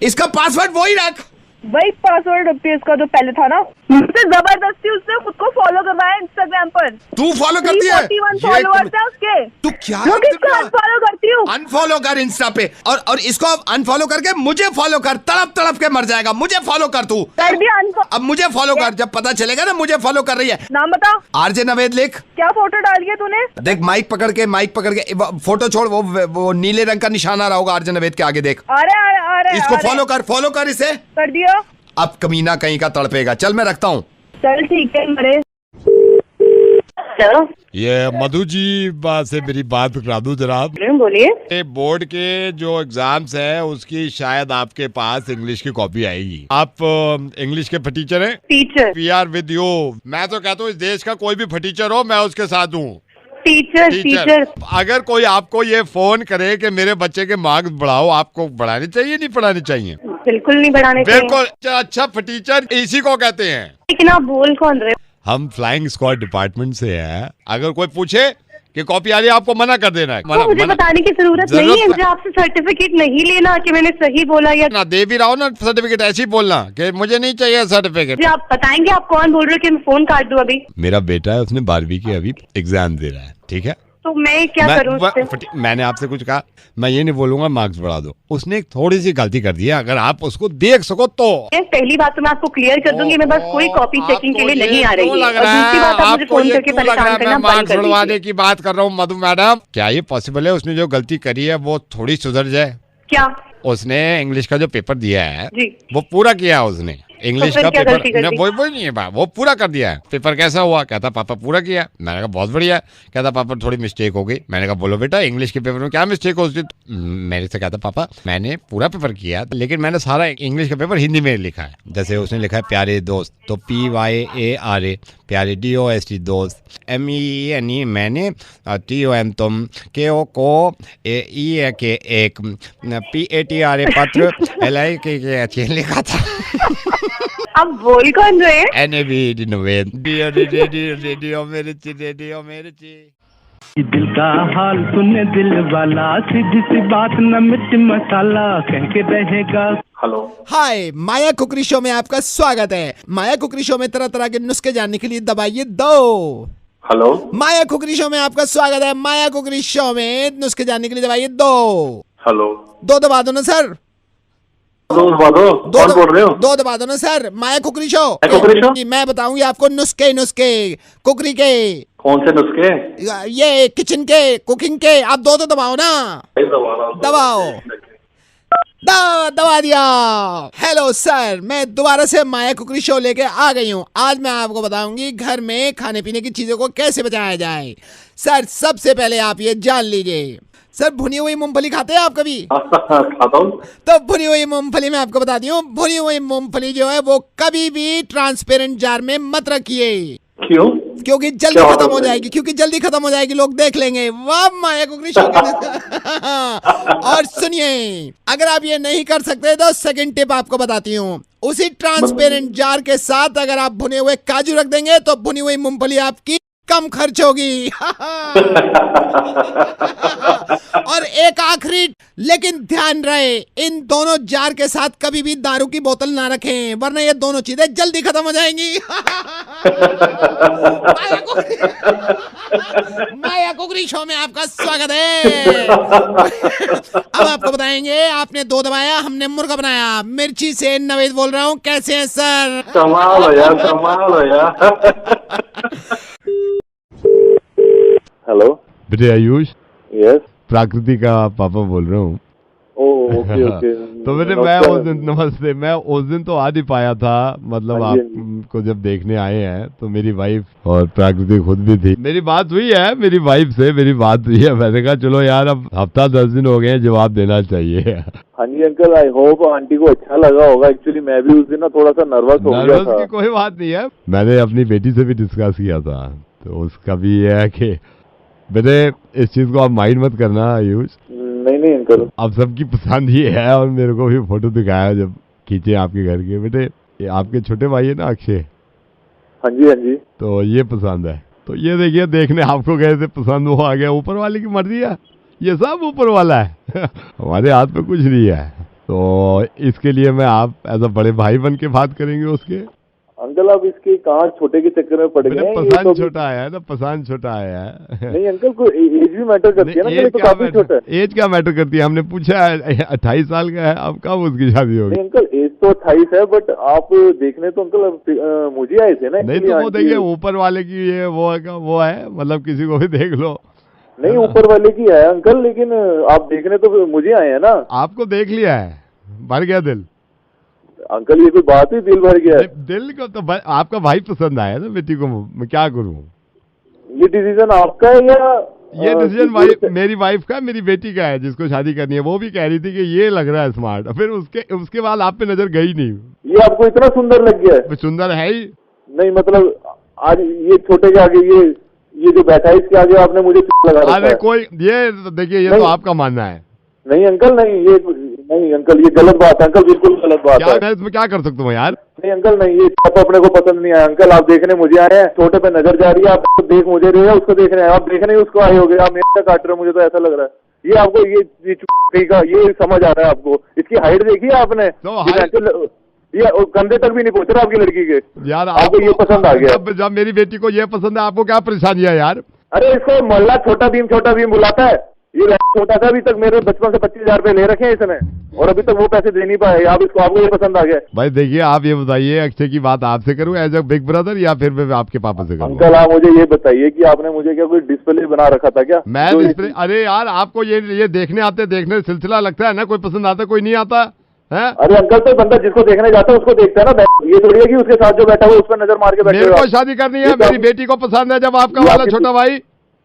इसका पासवर्ड वही रख. वही पासवर्ड रखती है इसका जो पहले था ना, मुझसे जबरदस्ती उसने खुद को फॉलो करवाया इंस्टाग्राम पर। तू फॉलो करती है? 341 फॉलोअर्स है उसके। तू क्या अनफॉलो करती हूँ? अनफॉलो कर इंस्टा पे, और इसको अनफॉलो करके मुझे फॉलो कर, तड़प तड़प के मर जाएगा। मुझे फॉलो कर, तू कर दिया अनफॉलो। अब मुझे फॉलो कर, जब पता चलेगा ना मुझे फॉलो कर रही है। नाम बता। आरजे नवेद लिख। क्या फोटो डाली है तूने? देख माइक पकड़ के फोटो छोड़, वो नीले रंग का निशान आ रहा होगा आरजे नवेद के आगे, देख। अरे इसको फॉलो कर इसे। कर दिया। अब कमीना कहीं का तड़पेगा। चल मैं रखता हूँ। चल ठीक है मरे। ये मधु जी से मेरी बात करा दूं जनाब। बोलिए। बोर्ड के जो एग्जाम्स है उसकी शायद आपके पास इंग्लिश की कॉपी आएगी। आप इंग्लिश के फटीचर हैं? Teacher. We are with you. मैं तो कहता हूँ इस देश का कोई भी फटीचर हो मैं उसके साथ हूँ। टीचर। अगर कोई आपको ये फोन करे कि मेरे बच्चे के मार्क्स बढ़ाओ, आपको बढ़ाने चाहिए नहीं बढ़ाने चाहिए? बिल्कुल नहीं बढ़ाने चाहिए। बिल्कुल। अच्छा फटीचर इसी को कहते हैं। लेकिन आप बोल कौन रहे? हम फ्लाइंग स्क्वाड डिपार्टमेंट से हैं। अगर कोई पूछे कि कॉपी आ रही है आपको मना कर देना है। तो मुझे बताने की जरूरत नहीं है। मुझे आपसे सर्टिफिकेट नहीं लेना कि मैंने सही बोला या ना दे भी रहा हूँ ना सर्टिफिकेट, ऐसे ही बोलना कि मुझे नहीं चाहिए सर्टिफिकेट। आप बताएंगे आप कौन बोल रहे हो कि मैं फोन काट दूं अभी? मेरा बेटा है, उसने 12वीं के अभी एग्जाम दे रहा है, ठीक है? तो मैं क्या करूं उससे? मैंने आपसे कुछ कहा? मैं ये नहीं बोलूंगा मार्क्स बढ़ा दो। उसने एक थोड़ी सी गलती कर दी है, अगर आप उसको देख सको तो। पहली बात तो मैं आपको क्लियर कर दूंगी, मैं बस कोई कॉपी चेकिंग के लिए नहीं आ रही है। और दूसरी बात आप मुझे फोन करके परेशान करना बंद कर दीजिए। बढ़वाने की बात कर रहा हूँ मधु मैडम। क्या ये पॉसिबल है उसने जो गलती करी है वो थोड़ी सुधर जाए? क्या? उसने इंग्लिश का जो पेपर दिया है जी, वो पूरा किया है उसने। इंग्लिश तो का पेपर वो नहीं है, वो पूरा कर दिया है। पेपर कैसा हुआ? कहता पापा पूरा किया। मैंने कहा बहुत बढ़िया। कहता पापा थोड़ी मिस्टेक हो गई। मैंने कहा बोलो बेटा इंग्लिश के पेपर में क्या मिस्टेक हो गई? मेरे से कहता पापा मैंने पूरा पेपर किया लेकिन मैंने सारा इंग्लिश का पेपर हिंदी में लिखा है। जैसे उसने लिखा है प्यारे दोस्त, तो PYARA प्यारे, DOST दोस्त, MENE मैंने, TOM तुम, KO को, EA के एक, PATRA पत्र, LI के लिखा था। अब बोल कौन रहे? NAB नवेद। रेडियो मेरे ची। दिल का हाल सुने दिल वाला, सीधी सी बात न मिर्च मसाला कह के रहेगा। हेलो हाय, माया कुकरी शो में आपका स्वागत है। माया कुकरी शो में तरह तरह के नुस्खे जानने के लिए दबाइए 2। हेलो माया कुकरी शो में आपका स्वागत है। माया कुकरी शो में नुस्खे जानने के लिए दबाइए 2। हेलो 2 दबा दो ना सर। कौन बोल रहे हो? 2 दबा दो ना सर। माया कुकरी शो। मैं बताऊंगी आपको नुस्खे कुकरी के। कौन से नुस्खे? ये किचन के, कुकिंग के। आप 2 तो दबाओ ना। दबाओ। दबा दिया। हेलो सर, मैं दोबारा से माया कुकरी शो लेके आ गई हूँ। आज मैं आपको बताऊंगी घर में खाने पीने की चीजों को कैसे बचाया जाए। सर सबसे पहले आप ये जान लीजिए। सर भुनी हुई मूंगफली खाते हैं आप कभी? खाता हूँ। तो भुनी हुई मूंगफली मैं आपको बताती हूँ। भुनी हुई मूंगफली जो है वो कभी भी ट्रांसपेरेंट जार में मत रखिए। क्यों? क्योंकि जल्दी खत्म हो जाएगी। लोग देख लेंगे। वाह माया कुकरी शो। और सुनिए, अगर आप ये नहीं कर सकते तो सेकंड टिप आपको बताती हूँ। उसी ट्रांसपेरेंट जार के साथ अगर आप भुने हुए काजू रख देंगे तो भुनी हुई मूंगफली आपकी कम खर्च होगी। और एक आखिरी लेकिन ध्यान रहे, इन दोनों जार के साथ कभी भी दारू की बोतल ना रखें, वरना ये दोनों चीजें जल्दी खत्म हो जाएंगी। माया कुकरी शो में आपका स्वागत है। अब आपको बताएंगे, आपने 2 दबाया, हमने मुर्गा बनाया। मिर्ची से नवेद बोल रहा हूँ। कैसे हैं सर? कमाल हो यार। हेलो बेटे आयुष। यस। प्राकृति का पापा बोल रहा हूँ। ओके। तो बेटे मैं उस दिन, नमस्ते, मैं उस दिन तो आ नहीं पाया था, मतलब आपको जब देखने आए हैं तो मेरी वाइफ और प्राकृति खुद भी थी। मेरी बात हुई है मेरी वाइफ से, मैंने कहा चलो यार अब हफ्ता 10 दिन हो गए, जवाब देना चाहिए। हाँ जी अंकल, आई होप आंटी को अच्छा लगा होगा। एक्चुअली मैं भी उस दिन ना थोड़ा सा नर्वस हो गया था। कोई बात नहीं है, मैंने अपनी बेटी से भी डिस्कस किया था तो उसका भी ये है कि बेटे इस चीज को आप माइंड मत करना आयुष। नहीं अंकल, अब सबकी पसंद ये है। और मेरे को भी फोटो दिखाया जब खींचे आपके घर के। बेटे ये आपके छोटे भाई है ना अक्षय? हाँ जी। तो ये पसंद है। तो ये देखिए, देखने आपको कैसे पसंद वो आ गया। ऊपर वाले की मर्जी है, ये सब ऊपर वाला है। हमारे हाथ में कुछ नहीं है। तो इसके लिए मैं आप एज अ बड़े भाई बन के बात करेंगे उसके। अंकल आप इसके कहाँ छोटे के चक्कर में पड़ गए हैं? पसंद छोटा आया है ना, पसंद छोटा आया है। नहीं अंकल, कोई एज भी मैटर करती है ना, ये तो काफी छोटा है। एज क्या मैटर करती है? हमने पूछा है 28 साल का है, अब कब उसकी शादी होगी? नहीं अंकल, एज तो 28 है, बट आप देखने तो अंकल मुझे आए थे ना। नहीं तो वो देखिए ऊपर वाले की ये वो है, मतलब किसी को भी देख लो। नहीं ऊपर वाले की है अंकल, लेकिन आप देखने तो मुझे आए हैं ना। आपको देख लिया है, भर गया दिल। अंकल ये कोई बात ही, दिल भर गया। दिल को तो आपका भाई पसंद आया ना बेटी को, मैं क्या करूं? ये डिसीजन आपका है या? ये डिसीजन मेरी वाइफ का, मेरी बेटी का है जिसको शादी करनी है। वो भी कह रही थी कि ये लग रहा है स्मार्ट, फिर उसके बाद आप पे नजर गई नहीं। ये आपको इतना सुंदर लग गया है? सुंदर है ही नहीं, मतलब आज ये छोटे के आगे ये जो बैठा है इसके आगे आपने मुझे लगा रखा है। अरे कोई ये देखिए, ये तो आपका मानना है। नहीं अंकल नहीं अंकल, ये गलत बात है अंकल, बिल्कुल गलत बात है। मैं इसमें क्या कर सकता हूँ यार? नहीं अंकल नहीं, ये अपने को पसंद नहीं आया अंकल। आप देखने मुझे आए हैं, छोटे पे नजर जा रही है, आप देख मुझे रहे हैं, उसको देखने आए, आप देखने उसको आए हो गए, आप मेरे काट रहे हो, मुझे तो ऐसा लग रहा है। ये आपको ये समझ आ रहा है आपको? इसकी हाइट देखी है आपने? ये कंधे तक भी नहीं पहुंच रहा आपकी लड़की के। यार आपको ये पसंद आ गया? जब मेरी बेटी को ये पसंद है, आपको क्या परेशानी है यार? अरे इसको मोहल्ला छोटा भीम बुलाता है। ये छोटा था, अभी तक मेरे बचपन से 25,000 रुपए ले रखे हैं इसने, और अभी तक वो पैसे दे नहीं पाए। आपको ये पसंद आ गया? भाई देखिए, आप ये बताइए, अक्षय की बात आपसे करूं एज अ बिग ब्रदर, या फिर मैं आपके पापा से करूं? अंकल आप मुझे ये बताइए कि आपने मुझे क्या कोई डिस्प्ले बना रखा था क्या? मैं डिस्प्ले? अरे यार, आपको ये देखने सिलसिला लगता है ना, कोई पसंद आता कोई नहीं आता है? अरे अंकल, तो बंदा जिसको देखने जाता है उसको देखता है ना। ये थोड़ी है कि उसके साथ जो बैठा हुआ उस पर नजर मार के बैठे। मेरे को शादी करनी है, मेरी बेटी को पसंद है, जब आपका वाला छोटा भाई।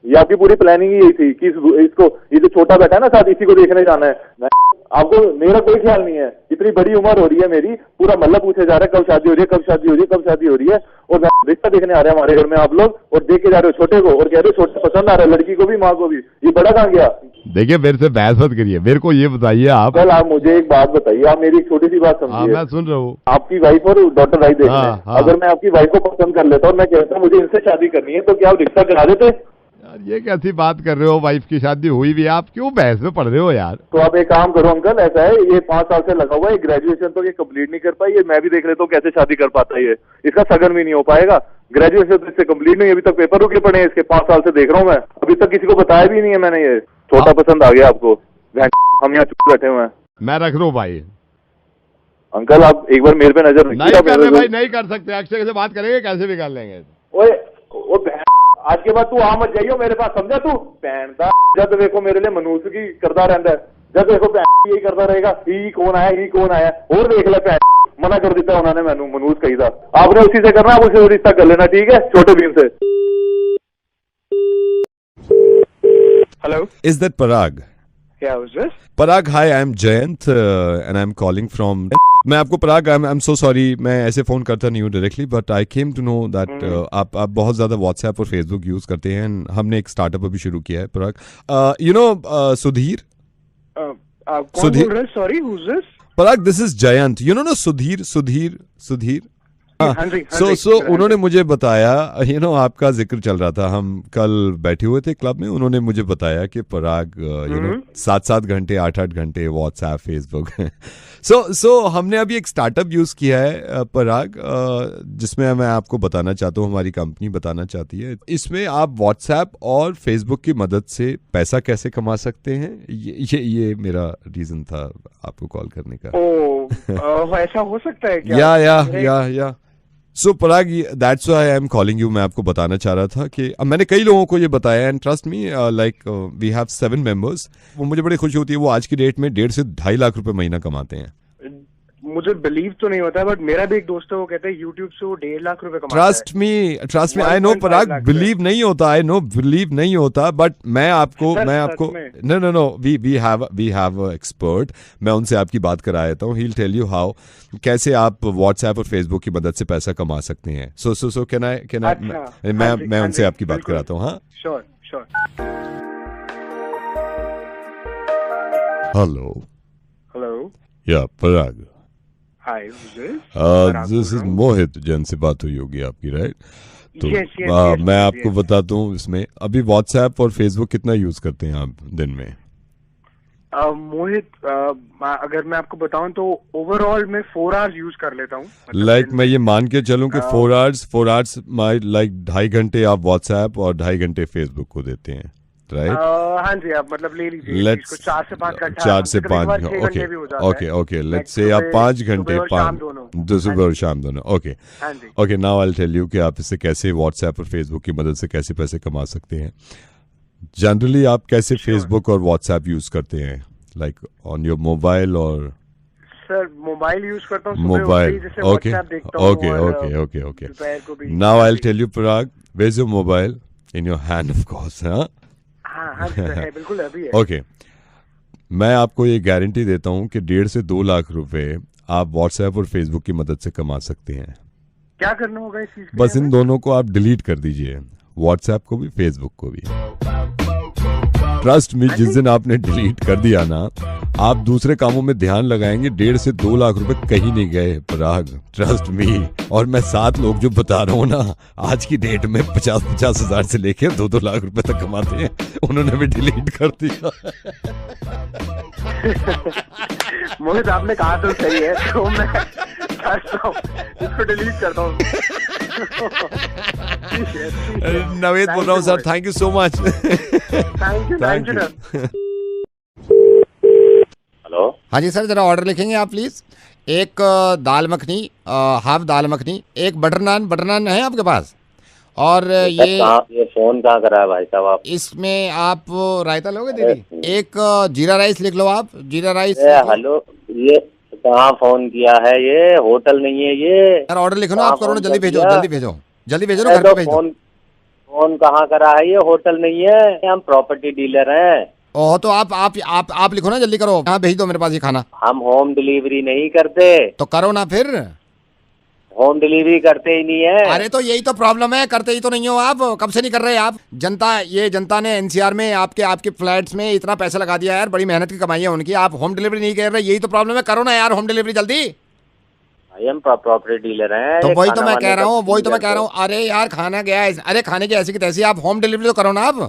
ये आपकी पूरी प्लानिंग ही यही थी कि इसको ये जो छोटा बैठा है ना साथ, इसी को देखने जाना है। आपको मेरा कोई ख्याल नहीं है। इतनी बड़ी उम्र हो रही है मेरी, पूरा मतलब पूछे जा रहा है कब शादी हो रही है, कब शादी हो रही है, कब शादी हो रही है, और रिश्ता देखने आ रहे हैं हमारे घर में आप लोग, और देख के जा रहे हो छोटे को, और कह रहे हो छोटे पसंद आ रहा है, लड़की को भी माँ को भी। ये बड़ा कहाँ गया? देखिए, मेरे से बहस मत करिए, मेरे को ये बताइए आप। कल आप मुझे एक बात बताइए, आप मेरी एक छोटी सी बात समझिए। मैं सुन रहा हूँ। आपकी वाइफ और डॉक्टर भाई देखते हैं, अगर मैं आपकी वाइफ को पसंद कर लेता और मैं कहता मुझे इनसे शादी करनी है, तो क्या आप रिश्ता करा देते? यार ये कैसी बात कर रहे हो? वाइफ की शादी हुई भी, आप क्यों बहस में पड़ रहे हो यार? तो आप एक काम करो अंकल, ऐसा है ये 5 साल से लगा हुआ है, ग्रेजुएशन तो ये कंप्लीट नहीं कर पाई, ये मैं भी देख लेता हूँ कैसे शादी कर पाता है। ये इसका सगन भी नहीं हो पाएगा, ग्रेजुएशन तो इससे कंप्लीट नहीं, अभी तक पेपर रुके पड़े हैं इसके। 5 साल से देख रहा हूँ मैं, अभी तक किसी को बताया भी नहीं है मैंने। ये छोटा पसंद आ गया आपको? हम यहाँ चुप बैठे हुए हैं। मैं रख रहा हूँ भाई। अंकल आप एक बार मेरे पे नजर नहीं कर रहे भाई, नहीं कर सकते। अक्षय से बात करेंगे, कैसे भी कर लेंगे। आज के बाद तू आ मत जाइयो मेरे पास, समझा? तू पहनता जब देखो मेरे लिए मनुष्य की करता रहता है, जब देखो यही करता रहेगा, ही कौन आया, और देख ले मना कर देता उन्होंने, मैंने मनुष्य कही था। आपने उसी से करना, आप उसे रिश्ता कर लेना, ठीक है? छोटे भीम से। Hello, is that Parag? Yeah, who's this? Parag, hi, I'm Jayant and I'm calling from... मैं आपको पराग, I'm so sorry, मैं ऐसे फ़ोन करता नहीं हूँ directly, but I came to know that आप बहुत ज़्यादा व्हाट्सएप और फेसबुक यूज़ करते हैं। हमने एक स्टार्टअप अभी शुरू किया है पराग। You know Sudhir? कौन बोल रहे हैं? Sorry, who's this? Parag, this is Jayant. You know ना सुधीर? सो उन्होंने मुझे बताया, यू नो आपका जिक्र चल रहा था, हम कल बैठे हुए थे क्लब में, उन्होंने मुझे बताया कि पराग यू नो 7-7 घंटे 8-8 घंटे व्हाट्सएप फेसबुक सो हमने अभी एक स्टार्टअप यूज किया है पराग, जिसमें मैं आपको बताना चाहता हूँ, हमारी कंपनी बताना चाहती है, इसमें आप व्हाट्सएप और फेसबुक की मदद से पैसा कैसे कमा सकते हैं। ये मेरा रीजन था आपको कॉल करने का। ऐसा हो सकता है क्या? Yeah so Parag, that's why I am calling you. मैं आपको बताना चाह रहा था कि मैंने कई लोगों को ये बताया, and trust me, like we have 7 members. वो मुझे बड़ी खुशी होती है, वो आज की डेट में 1.5 से 2.5 लाख रुपए महीना कमाते हैं। मुझे बिलीव तो नहीं होता है, बट मेरा भी एक दोस्त है, वो कहते हैं यूट्यूब से वो 1.5 लाख रुपए कमाता है। Trust me, I know Parag, believe नहीं होता, बट मैं आपको नो, वी हैव एक्सपर्ट, मैं उनसे आपकी बात करा देता हूँ। He will tell you how, कैसे आप व्हाट्सएप और फेसबुक की मदद से पैसा कमा सकते हैं। सो कैन आई मैं उनसे आपकी बात कराता हूँ। हाँ, sure. Hello, yeah Parag, Hi, who's this? This is Mohit, जन से बात हुई होगी आपकी, राइट? तो मैं आपको बताता हूँ, इसमें अभी व्हाट्सएप और फेसबुक कितना यूज करते हैं आप दिन में? मोहित, अगर मैं आपको बताऊं तो ओवरऑल मैं 4 आवर्स यूज कर लेता हूँ। लाइक मैं ये मान के चलूं कि 4 आवर्स माई लाइक 2.5 घंटे आप व्हाट्सएप और 2.5 घंटे फेसबुक को देते हैं, राइट? हाँ जी, आप मतलब ले लीजिए इसको 4 से 5 घंटा, 4 से 5, ओके लेट्स से आप 5 घंटे, सुबह और शाम दोनों, okay now I will tell you कि आप इससे कैसे व्हाट्सएप और फेसबुक की मदद से कैसे पैसे कमा सकते हैं। जनरली आप कैसे फेसबुक और व्हाट्सएप यूज करते हैं, लाइक ऑन योर मोबाइल? और सर मोबाइल यूज करता हूँ, mobile, okay now I will tell you Parag, where is your mobile? In your hand of course. हाँ बिल्कुल अभी है। ओके मैं आपको ये गारंटी देता हूँ कि 1.5 से 2 लाख रुपए आप व्हाट्सएप और फेसबुक की मदद से कमा सकते हैं। क्या करना होगा इस चीज? बस इन दोनों को आप डिलीट कर दीजिए, व्हाट्सएप को भी फेसबुक को भी। ट्रस्ट मी, जिस दिन आपने डिलीट कर दिया ना, आप दूसरे कामों में ध्यान लगाएंगे, 1.5 से 2 लाख रुपए कहीं नहीं गए पराग, ट्रस्ट मी। और मैं 7 लोग जो बता रहा हूँ ना, आज की डेट में 50-50 हजार से लेके 2-2 लाख रुपए तक कमाते हैं, उन्होंने भी डिलीट कर दिया। मोहित आपने कहा तो सही है, तो मैं इसको डिलीट करता हूँ। नवेद बोल रहा हूँ sir, thank you so much. Thank you. Hello, हाँ जी सर, जरा ऑर्डर लिखेंगे आप प्लीज। एक दाल मखनी, हाफ दाल मखनी, एक बटर नान है आपके पास? और ये फोन कहाँ करा है भाई साहब आप? इसमें आप रायता लोगे दीदी? एक जीरा राइस लिख लो आप, जीरा राइस। हेलो, ये कहाँ फोन किया है? ये होटल नहीं है ये। यार ऑर्डर लिखो ना आप, करो ना, जल्दी भेजो ना, घर पे भेजो। फोन कहाँ करा है? ये होटल नहीं है, हम प्रॉपर्टी डीलर हैं। ओह, तो आप लिखो ना, जल्दी करो, हाँ भेज दो मेरे पास ये खाना। हम होम डिलीवरी नहीं करते। तो करो ना फिर। होम डिलीवरी करते ही नहीं है। अरे तो यही तो प्रॉब्लम है, करते ही तो नहीं हो आप। कब से नहीं कर रहे आप? जनता ने एनसीआर में आपके फ्लैट्स में इतना पैसा लगा दिया यार, बड़ी मेहनत की कमाई है उनकी, आप होम डिलीवरी नहीं कर रहे, यही तो प्रॉब्लम है। करो ना यार होम डिलीवरी जल्दी। हम प्रॉपर्टी डीलर हैं। तो वही तो मैं कह रहा हूँ, अरे यार खाना गया है, अरे खाने की ऐसी की तैसी, आप होम डिलीवरी तो करो ना आप।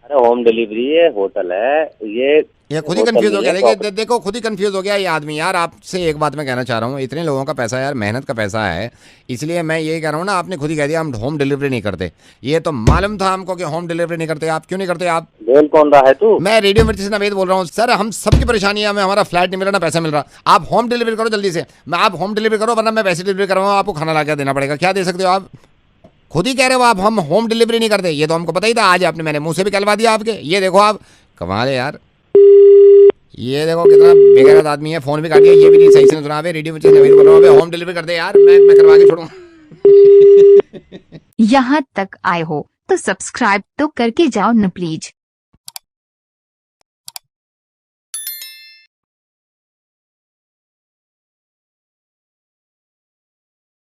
अरे होम डिलीवरी ये होटल है, ये खुद ही कंफ्यूज हो गया। देखो खुद ही कंफ्यूज हो गया ये आदमी। यार आपसे एक बात मैं कहना चाह रहा हूँ, इतने लोगों का पैसा यार, मेहनत का पैसा है, इसलिए मैं यही कह रहा हूँ ना, आपने खुद ही कह दिया हम होम डिलीवरी नहीं करते। ये तो मालूम था हमको कि होम डिलीवरी नहीं करते। आप क्यों नहीं करते? आप बोल कौन रहा है तू? मैं रेडियो मिर्ची से नवेद बोल रहा हूँ सर। हम सबकी परेशानी है, हमें हमारा फ्लैट नहीं मिल रहा, ना पैसा मिल रहा। आप होम डिलीवरी करो जल्दी से। आप होम डिलीवरी करो, वरना मैं पैसे डिलीवरी करवाऊँ, आपको खाना ला के देना पड़ेगा। क्या दे सकते हो आप? खुद ही कह रहे हो आप हम होम डिलीवरी नहीं करते। ये तो हमको पता ही था, आज आपने मैंने मुंह से भी कहलवा दिया आपके। ये देखो आप, कमाल है यार। ये देखो कितना बेगैरत आदमी है, फोन भी काट दिया, ये भी नहीं सही से सुना। रेडियो में होम डिलीवरी कर दे यार, मैं करवा के छोड़ूं। यहाँ तक आए हो तो सब्सक्राइब तो करके जाओ न प्लीज।